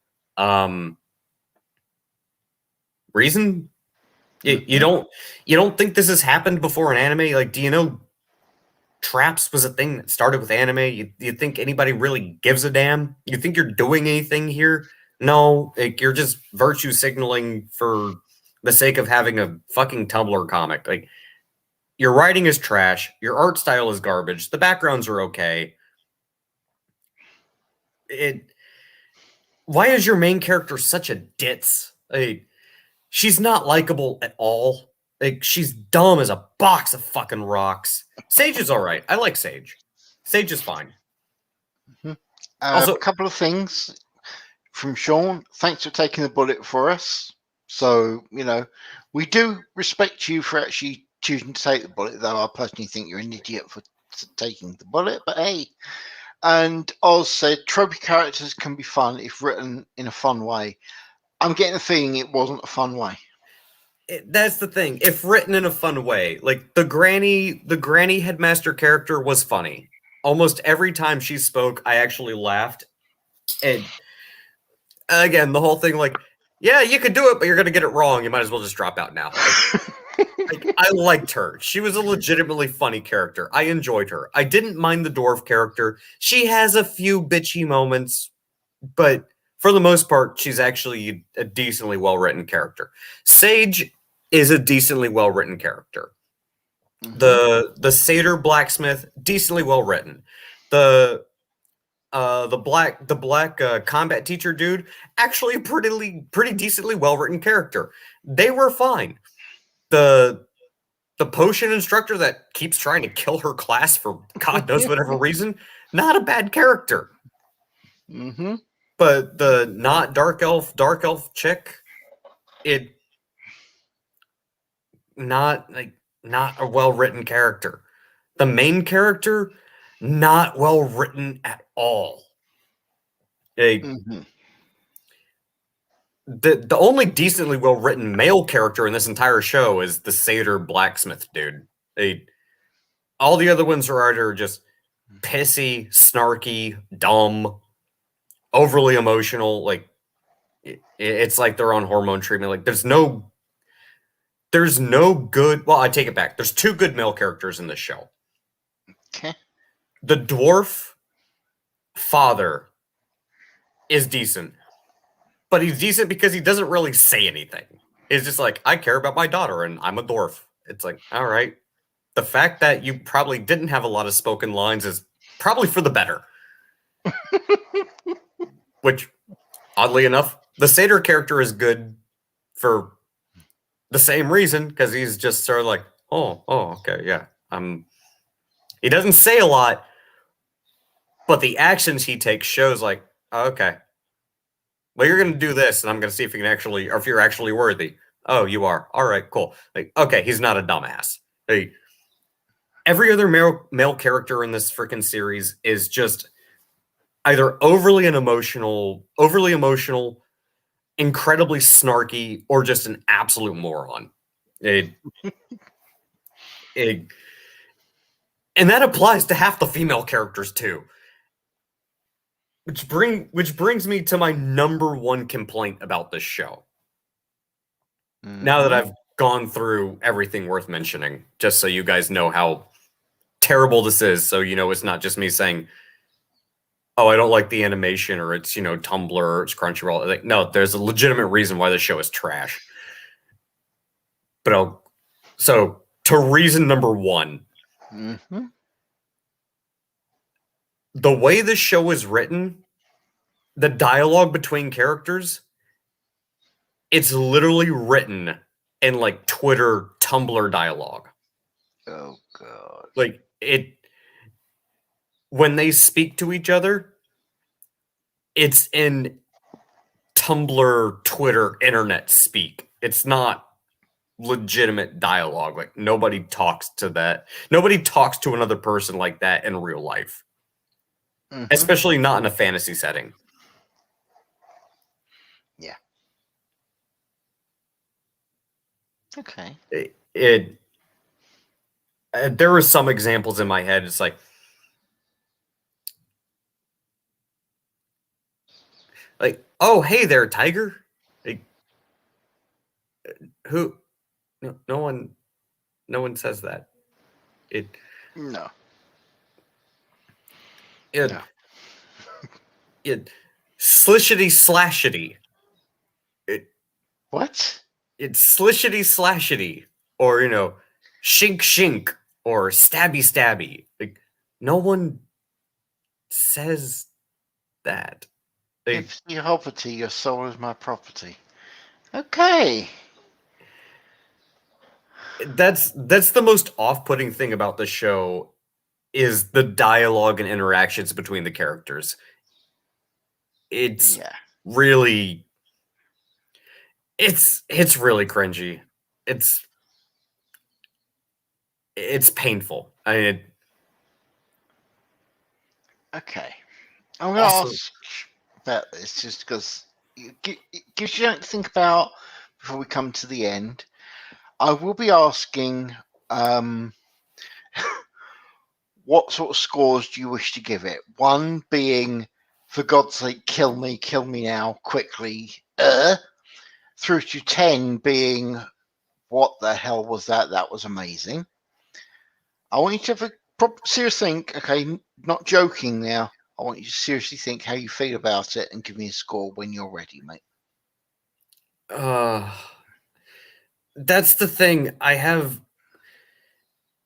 reason? You don't think this has happened before in anime? Like, do you know traps was a thing that started with anime? You think anybody really gives a damn? You think you're doing anything here? No, like, you're just virtue signaling for the sake of having a fucking Tumblr comic. Like, your writing is trash, your art style is garbage, the backgrounds are okay. Why is your main character such a ditz? Like, she's not likable at all. Like, she's dumb as a box of fucking rocks. Sage is all right. I like Sage. Sage is fine.
A couple of things from Sean. Thanks for taking the bullet for us. So, we do respect you for actually choosing to take the bullet, though I personally think you're an idiot for taking the bullet, but hey. And Oz said, tropey characters can be fun if written in a fun way. I'm getting the feeling it wasn't a fun way.
That's the thing. If written in a fun way, like the granny headmaster character was funny. Almost every time she spoke, I actually laughed. And again, the whole thing, like, yeah, you could do it, but you're gonna get it wrong. You might as well just drop out now. Like, I liked her. She was a legitimately funny character. I enjoyed her. I didn't mind the dwarf character. She has a few bitchy moments, but for the most part, she's actually a decently well-written character. Sage is a decently well-written character. The satyr blacksmith, decently well-written. The black combat teacher dude, actually a pretty decently well-written character. They were fine. The potion instructor that keeps trying to kill her class for God knows whatever reason, not a bad character. But the not dark elf chick, not a well-written character. The main character, not well written at all. The only decently well written male character in this entire show is the satyr blacksmith dude. All the other ones are either just pissy, snarky, dumb, overly emotional. Like, it's like they're on hormone treatment. Like, there's no good. Well, I take it back. There's two good male characters in this show.
Okay.
The dwarf father is decent, but he's decent because he doesn't really say anything. It's just like, I care about my daughter and I'm a dwarf. It's like, all right. The fact that you probably didn't have a lot of spoken lines is probably for the better. Which, oddly enough, the satyr character is good for the same reason, because he's just sort of like, oh, okay, yeah. He doesn't say a lot, but the actions he takes shows like, oh, okay, well, you're going to do this, and I'm going to see if you can actually, or if you're actually worthy. Oh, you are. All right, cool. Like, okay, he's not a dumbass. Like, every other male character in this freaking series is just either overly emotional, incredibly snarky, or just an absolute moron. And that applies to half the female characters too. Which brings me to my number one complaint about this show. Now that I've gone through everything worth mentioning, just so you guys know how terrible this is, so you know it's not just me saying, oh, I don't like the animation, or it's, Tumblr, or it's Crunchyroll. Like, no, there's a legitimate reason why the show is trash. But so to reason number one, the way the show is written, the dialogue between characters, it's literally written in like Twitter, Tumblr dialogue.
Oh God!
Like, when they speak to each other, it's in Tumblr, Twitter, internet speak. It's not legitimate dialogue. Like, nobody talks to that. Nobody talks to another person like that in real life. Especially not in a fantasy setting.
Yeah. Okay.
There were some examples in my head. It's like, oh, hey there, Tiger. Who? No one. No one says that. It.
No.
It.
No.
It. Slishity slashity. It.
What?
It's slishity slashity, or shink shink, or stabby stabby. Like no one says that. Like
If you hoverty, your soul is my property. Okay.
that's the most off-putting thing about the show is the dialogue and interactions between the characters. It's
Yeah.
really it's really cringy. It's painful. I mean,
Okay. I'm going to
also
ask about this just because it gives you something to think about before we come to the end. I will be asking what sort of scores do you wish to give it? One being, for God's sake, kill me now, quickly, through to 10 being, what the hell was that? That was amazing. I want you to have a serious think, okay, not joking now. I want you to seriously think how you feel about it and give me a score when you're ready, mate.
that's the thing.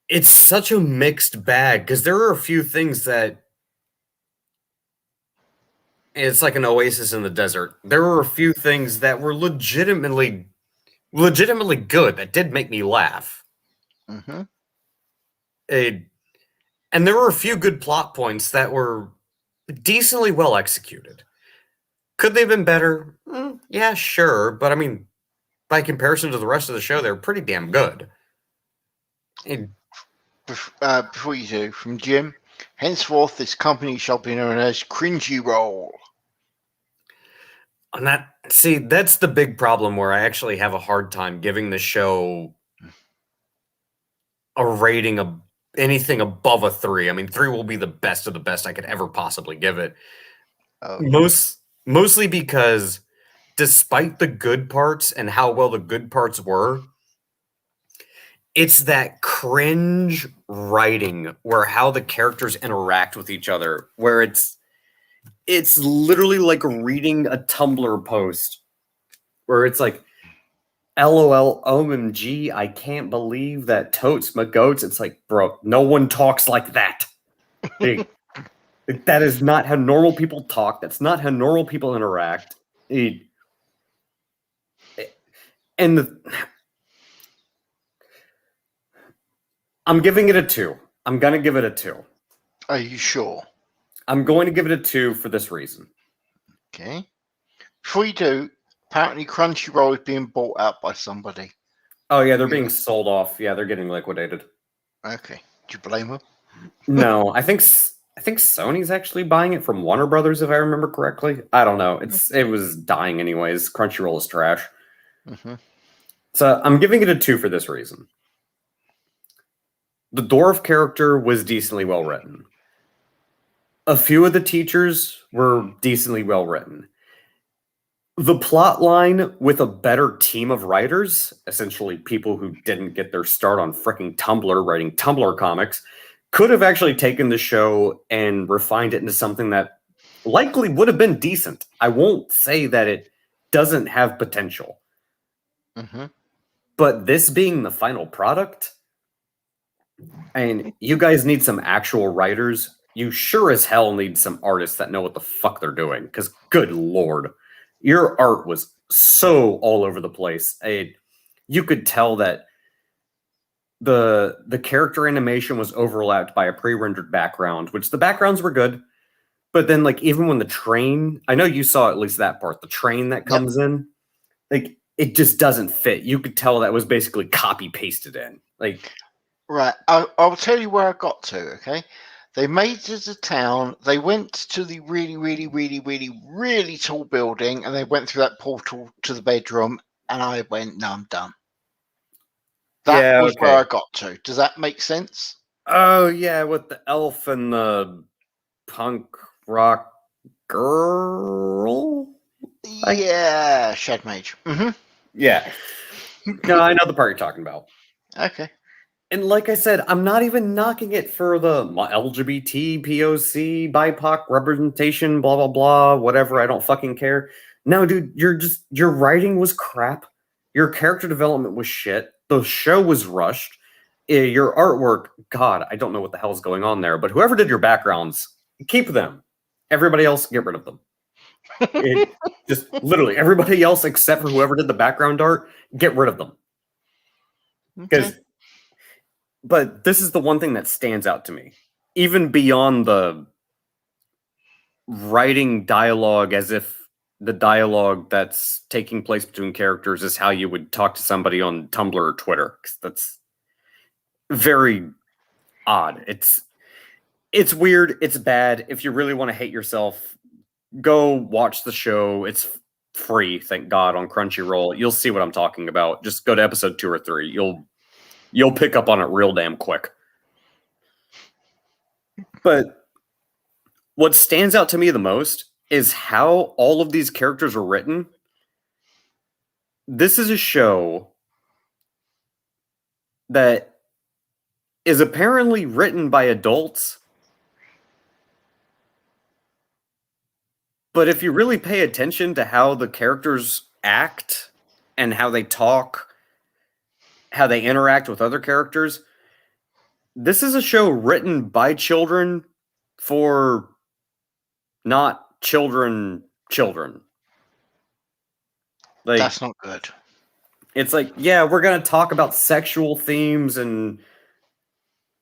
It's such a mixed bag because there are a few things that it's like an oasis in the desert. There were a few things that were legitimately good that did make me laugh.
Mm-hmm.
And there were a few good plot points that were decently well executed. Could they have been better? Yeah, sure. But I mean, by comparison to the rest of the show, they're pretty damn good.
Before you do, from Jim, henceforth this company shall be known as Cringy Roll.
And that's the big problem where I actually have a hard time giving the show a rating of anything above a 3. I mean, 3 will be the best of the best I could ever possibly give it.
Oh.
Mostly because despite the good parts and how well the good parts were, it's that cringe writing where how the characters interact with each other, where it's literally like reading a Tumblr post where it's like, LOL, OMG, I can't believe that totes my goats. It's like, bro, no one talks like that. That is not how normal people talk. That's not how normal people interact. I'm giving it a 2. I'm going to give it a 2.
Are you sure?
I'm going to give it a 2 for this reason.
Okay. Before you do, apparently Crunchyroll is being bought out by somebody.
Oh, yeah, they're being sold off. Yeah, they're getting liquidated.
Okay. Do you blame them?
No, I think Sony's actually buying it from Warner Brothers, if I remember correctly. I don't know. It was dying anyways. Crunchyroll is trash.
Mm-hmm.
So I'm giving it a 2 for this reason. The dwarf character was decently well written. A few of the teachers were decently well written. The plot line with a better team of writers, essentially people who didn't get their start on freaking Tumblr writing Tumblr comics, could have actually taken the show and refined it into something that likely would have been decent. I won't say that it doesn't have potential.
Mm-hmm.
But this being the final product, and you guys need some actual writers. You sure as hell need some artists that know what the fuck they're doing. Because, good lord, your art was so all over the place. You could tell that the character animation was overlapped by a pre-rendered background, which the backgrounds were good. But then, like, even when the train, I know you saw at least that part, the train that comes in, like, it just doesn't fit. You could tell that was basically copy pasted in. Like,
right, I'll tell you where I got to. Okay, they made it a town. They went to the really, really, really, really, really tall building, and they went through that portal to the bedroom. And I went, "No, I'm done." That was where I got to. Does that make sense?
Oh yeah, with the elf and the punk rock girl.
Yeah, Shed Mage. Mm-hmm.
Yeah. No, I know the part you're talking about.
Okay.
And like I said, I'm not even knocking it for the LGBT, POC, BIPOC representation, blah, blah, blah, whatever. I don't fucking care. No, dude, your writing was crap. Your character development was shit. The show was rushed. Your artwork, God, I don't know what the hell's going on there, but whoever did your backgrounds, keep them. Everybody else, get rid of them. Just literally everybody else except for whoever did the background art, get rid of them. Because
Okay.
But this is the one thing that stands out to me, even beyond the writing dialogue as if the dialogue that's taking place between characters is how you would talk to somebody on Tumblr or Twitter. 'Cause that's very odd. It's weird. It's bad. If you really want to hate yourself, go watch the show. It's free, thank God, on Crunchyroll. You'll see what I'm talking about. Just go to episode 2 or 3. You'll pick up on it real damn quick. But what stands out to me the most is how all of these characters are written. This is a show that is apparently written by adults. But if you really pay attention to how the characters act and how they talk, how they interact with other characters, this is a show written by children for not children. Like,
That's not good.
it's like, yeah, we're going to talk about sexual themes and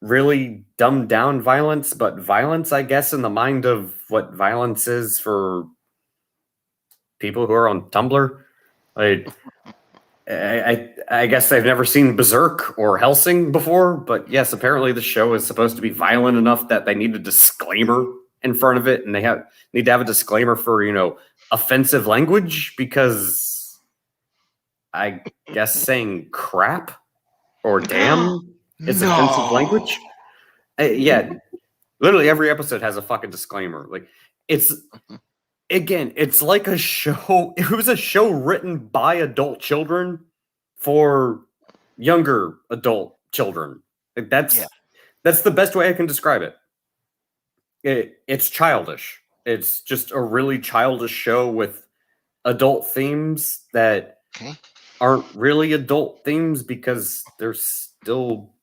really dumbed down violence, but violence, I guess, in the mind of what violence is for people who are on Tumblr. I guess they've never seen Berserk or Helsing before, but yes, apparently the show is supposed to be violent enough that they need a disclaimer in front of it, and they need to have a disclaimer for, offensive language, because I guess saying crap or damn is offensive language. Yeah, literally every episode has a fucking disclaimer. Like, it's like a show. It was a show written by adult children for younger adult children. Like, that's the best way I can describe it. It's childish. It's just a really childish show with adult themes that aren't really adult themes because they're still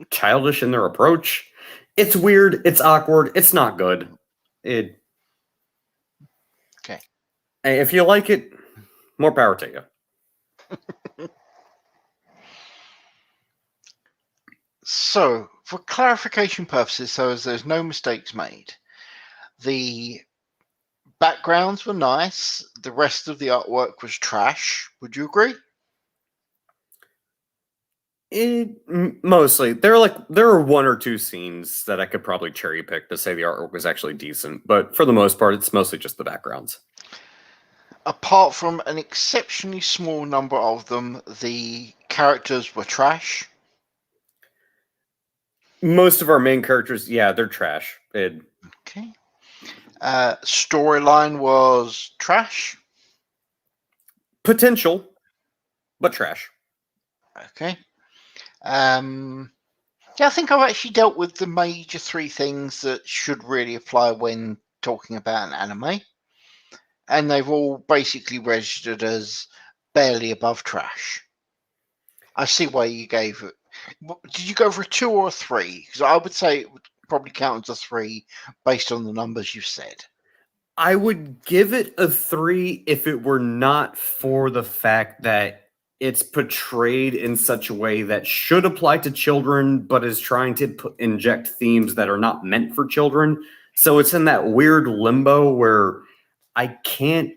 childish in their approach. It's weird. It's awkward. It's not good.
Okay.
If you like it, more power to you.
So, for clarification purposes, so as there's no mistakes made, the backgrounds were nice. The rest of the artwork was trash. Would you agree?
Mostly. There are one or two scenes that I could probably cherry pick to say the artwork was actually decent, but for the most part, it's mostly just the backgrounds.
Apart from an exceptionally small number of them, the characters were trash.
Most of our main characters, yeah, they're trash.
Okay. Storyline was trash.
Potential, but trash.
Okay. Yeah, I think I've actually dealt with the major three things that should really apply when talking about an anime. And they've all basically registered as barely above trash. I see why you gave it. Did you go for a 2 or a 3? Because I would say it would probably count as a 3 based on the numbers you've said.
I would give it a 3 if it were not for the fact that it's portrayed in such a way that should apply to children, but is trying to inject themes that are not meant for children. So it's in that weird limbo where I can't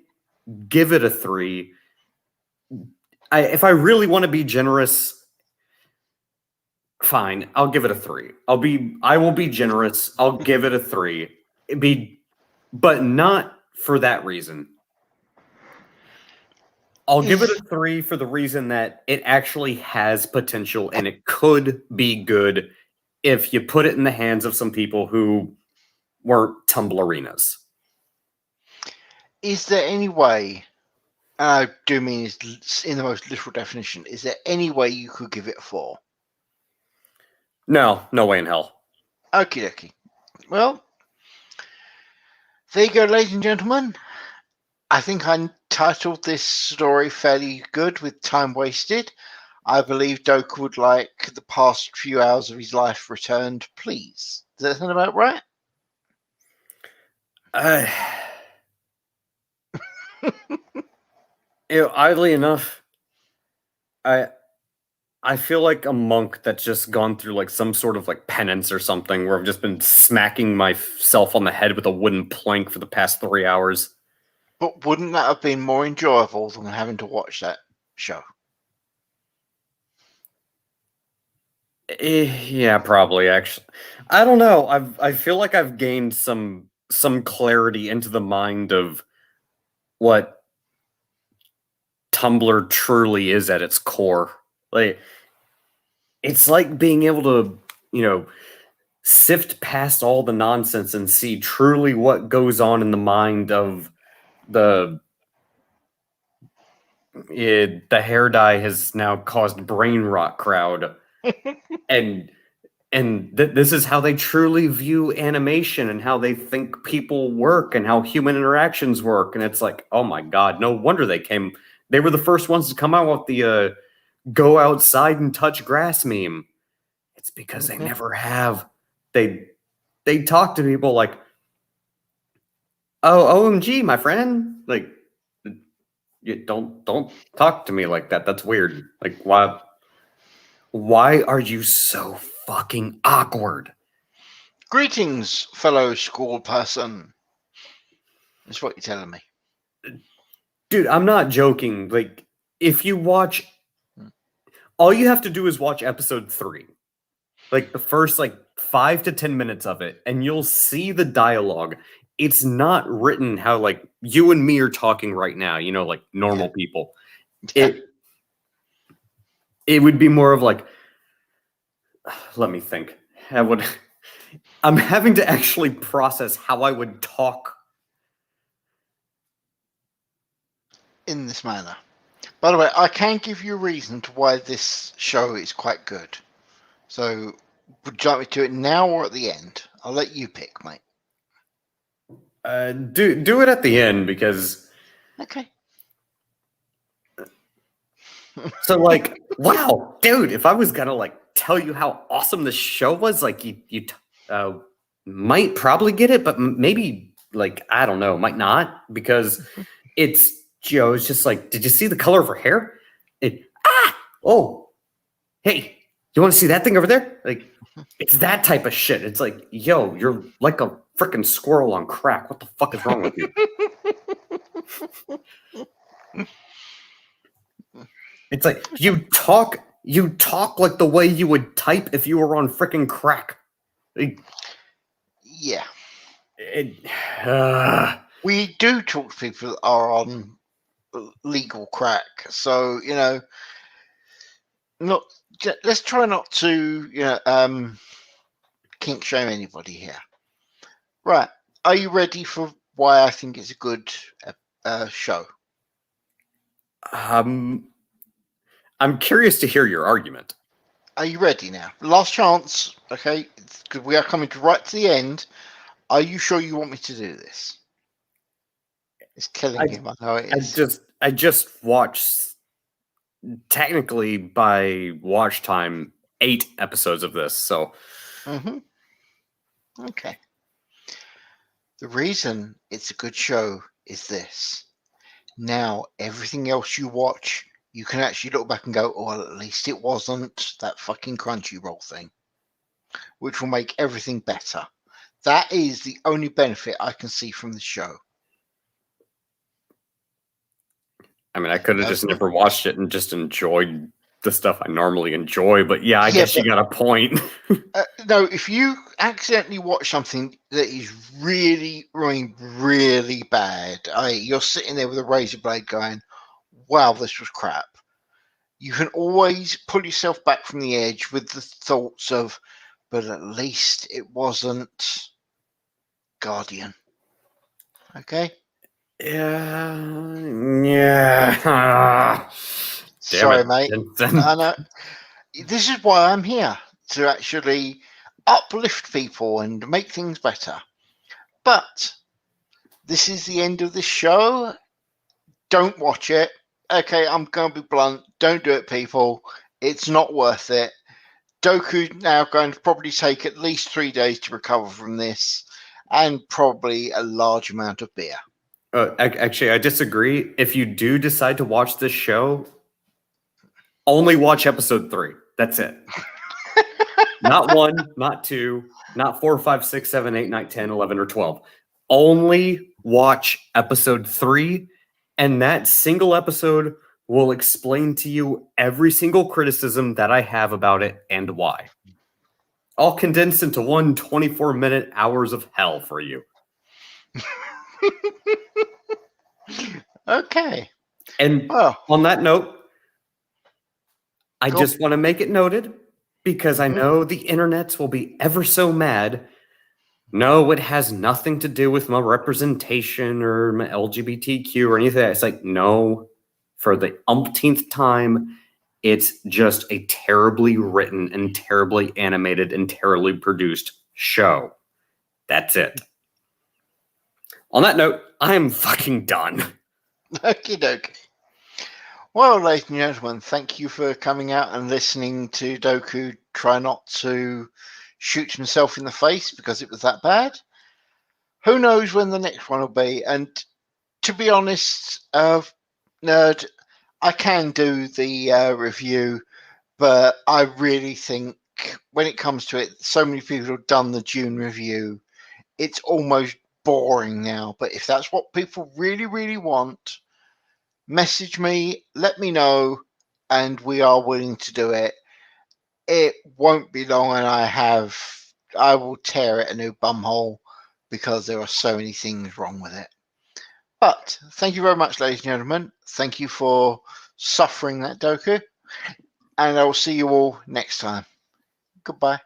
give it a 3. If I really want to be generous, fine, I'll give it a 3. I will be generous. I'll give it a 3. But not for that reason. I'll give it a 3 for the reason that it actually has potential and it could be good if you put it in the hands of some people who weren't Tumblerinas.
Is there any way I do mean is in the most literal definition. Is there any way you could give it a 4?
No, no way in hell.
Okie dokie. Well, there you go, ladies and gentlemen. I think I titled this story fairly good with time wasted. I believe Doak would like the past few hours of his life returned, please. Does that sound about right?
Oddly enough, I feel like a monk that's just gone through like some sort of like penance or something, where I've just been smacking myself on the head with a wooden plank for the past 3 hours.
But wouldn't that have been more enjoyable than having to watch that show?
Yeah, probably. Actually, I don't know. I feel like I've gained some clarity into the mind of what Tumblr truly is at its core. Like, it's like being able to, sift past all the nonsense and see truly what goes on in the mind of the the hair dye has now caused brain rot crowd. and this is how they truly view animation and how they think people work and how human interactions work. And it's like, oh my god, no wonder they were the first ones to come out with the go outside and touch grass meme. It's because they never have. They talk to people like, oh, OMG, my friend. Like, you don't talk to me like that. That's weird. Like, why are you so fucking awkward?
Greetings, fellow school person. That's what you're telling me.
Dude, I'm not joking. Like, if you watch, all you have to do is watch episode 3, like the first like 5 to 10 minutes of it, and you'll see the dialogue. It's not written how like you and me are talking right now, like normal people.
Yeah.
It would be more of like, let me think. I'm having to actually process how I would talk
In this manner. By the way, I can give you a reason to why this show is quite good. So, would you like me to do it now or at the end? I'll let you pick, mate.
do it at the end, because
Okay.
so like, wow, dude, if I was gonna like tell you how awesome this show was, like you might probably get it, but maybe like, I don't know, might not, because it's it's just like, did you see the color of her hair? Oh, hey, you want to see that thing over there? Like, it's that type of shit. It's like, yo, you're like a freaking squirrel on crack. What the fuck is wrong with you? It's like you talk like the way you would type if you were on freaking crack. Like,
Yeah.
it,
We do talk to people that are on legal crack. So, let's try not to, kink shame anybody here. Right. Are you ready for why I think it's a good show?
I'm curious to hear your argument.
Are you ready now? Last chance, okay? Because we are coming right to the end. Are you sure you want me to do this? It's killing him. I know it is.
I just watched, technically by watch time, 8 episodes of this. So
Okay. The reason it's a good show is this. Now, everything else you watch, you can actually look back and go, oh, well, at least it wasn't that fucking Crunchyroll thing, which will make everything better. That is the only benefit I can see from the show.
I mean, I could have just never watched it and just enjoyed the stuff I normally enjoy, but yeah, I guess you got a point.
No, if you accidentally watch something that is really, really, really bad, you're sitting there with a razor blade going, wow, this was crap. You can always pull yourself back from the edge with the thoughts of, but at least it wasn't Guardian. Okay?
Yeah. Damn
Sorry,
it,
mate.
Vincent.
I know. This is why I'm here, to actually uplift people and make things better. But this is the end of the show. Don't watch it. Okay, I'm going to be blunt. Don't do it, people. It's not worth it. Doku's now going to probably take at least 3 days to recover from this, and probably a large amount of beer.
Actually, I disagree. If you do decide to watch this show, only watch episode 3. That's it. Not 1, not 2, not 4, 5, 6, 7, 8, 9, 10, 11, or 12. Only watch episode 3, and that single episode will explain to you every single criticism that I have about it and why. All condensed into one 24-minute hours of hell for you.
Okay.
And
Well,
on that note, I
go.
just want to make it noted, because I
Mhm.
know the internets will be ever so mad. No, it has nothing to do with my representation or my LGBTQ or anything. It's like, no, for the umpteenth time, it's just a terribly written and terribly animated and terribly produced show. That's it. On that note, I am fucking done.
Okie dokie. Well, ladies and gentlemen, thank you for coming out and listening to Doku try not to shoot himself in the face because it was that bad. Who knows when the next one will be? And to be honest, Nerd, I can do the review, but I really think when it comes to it, so many people have done the June review, it's almost boring now. But if that's what people really, really want, message me, let me know, and we are willing to do it. It won't be long, and I will tear it a new bumhole because there are so many things wrong with it. But thank you very much, ladies and gentlemen. Thank you for suffering that Doku, and I will see you all next time. Goodbye.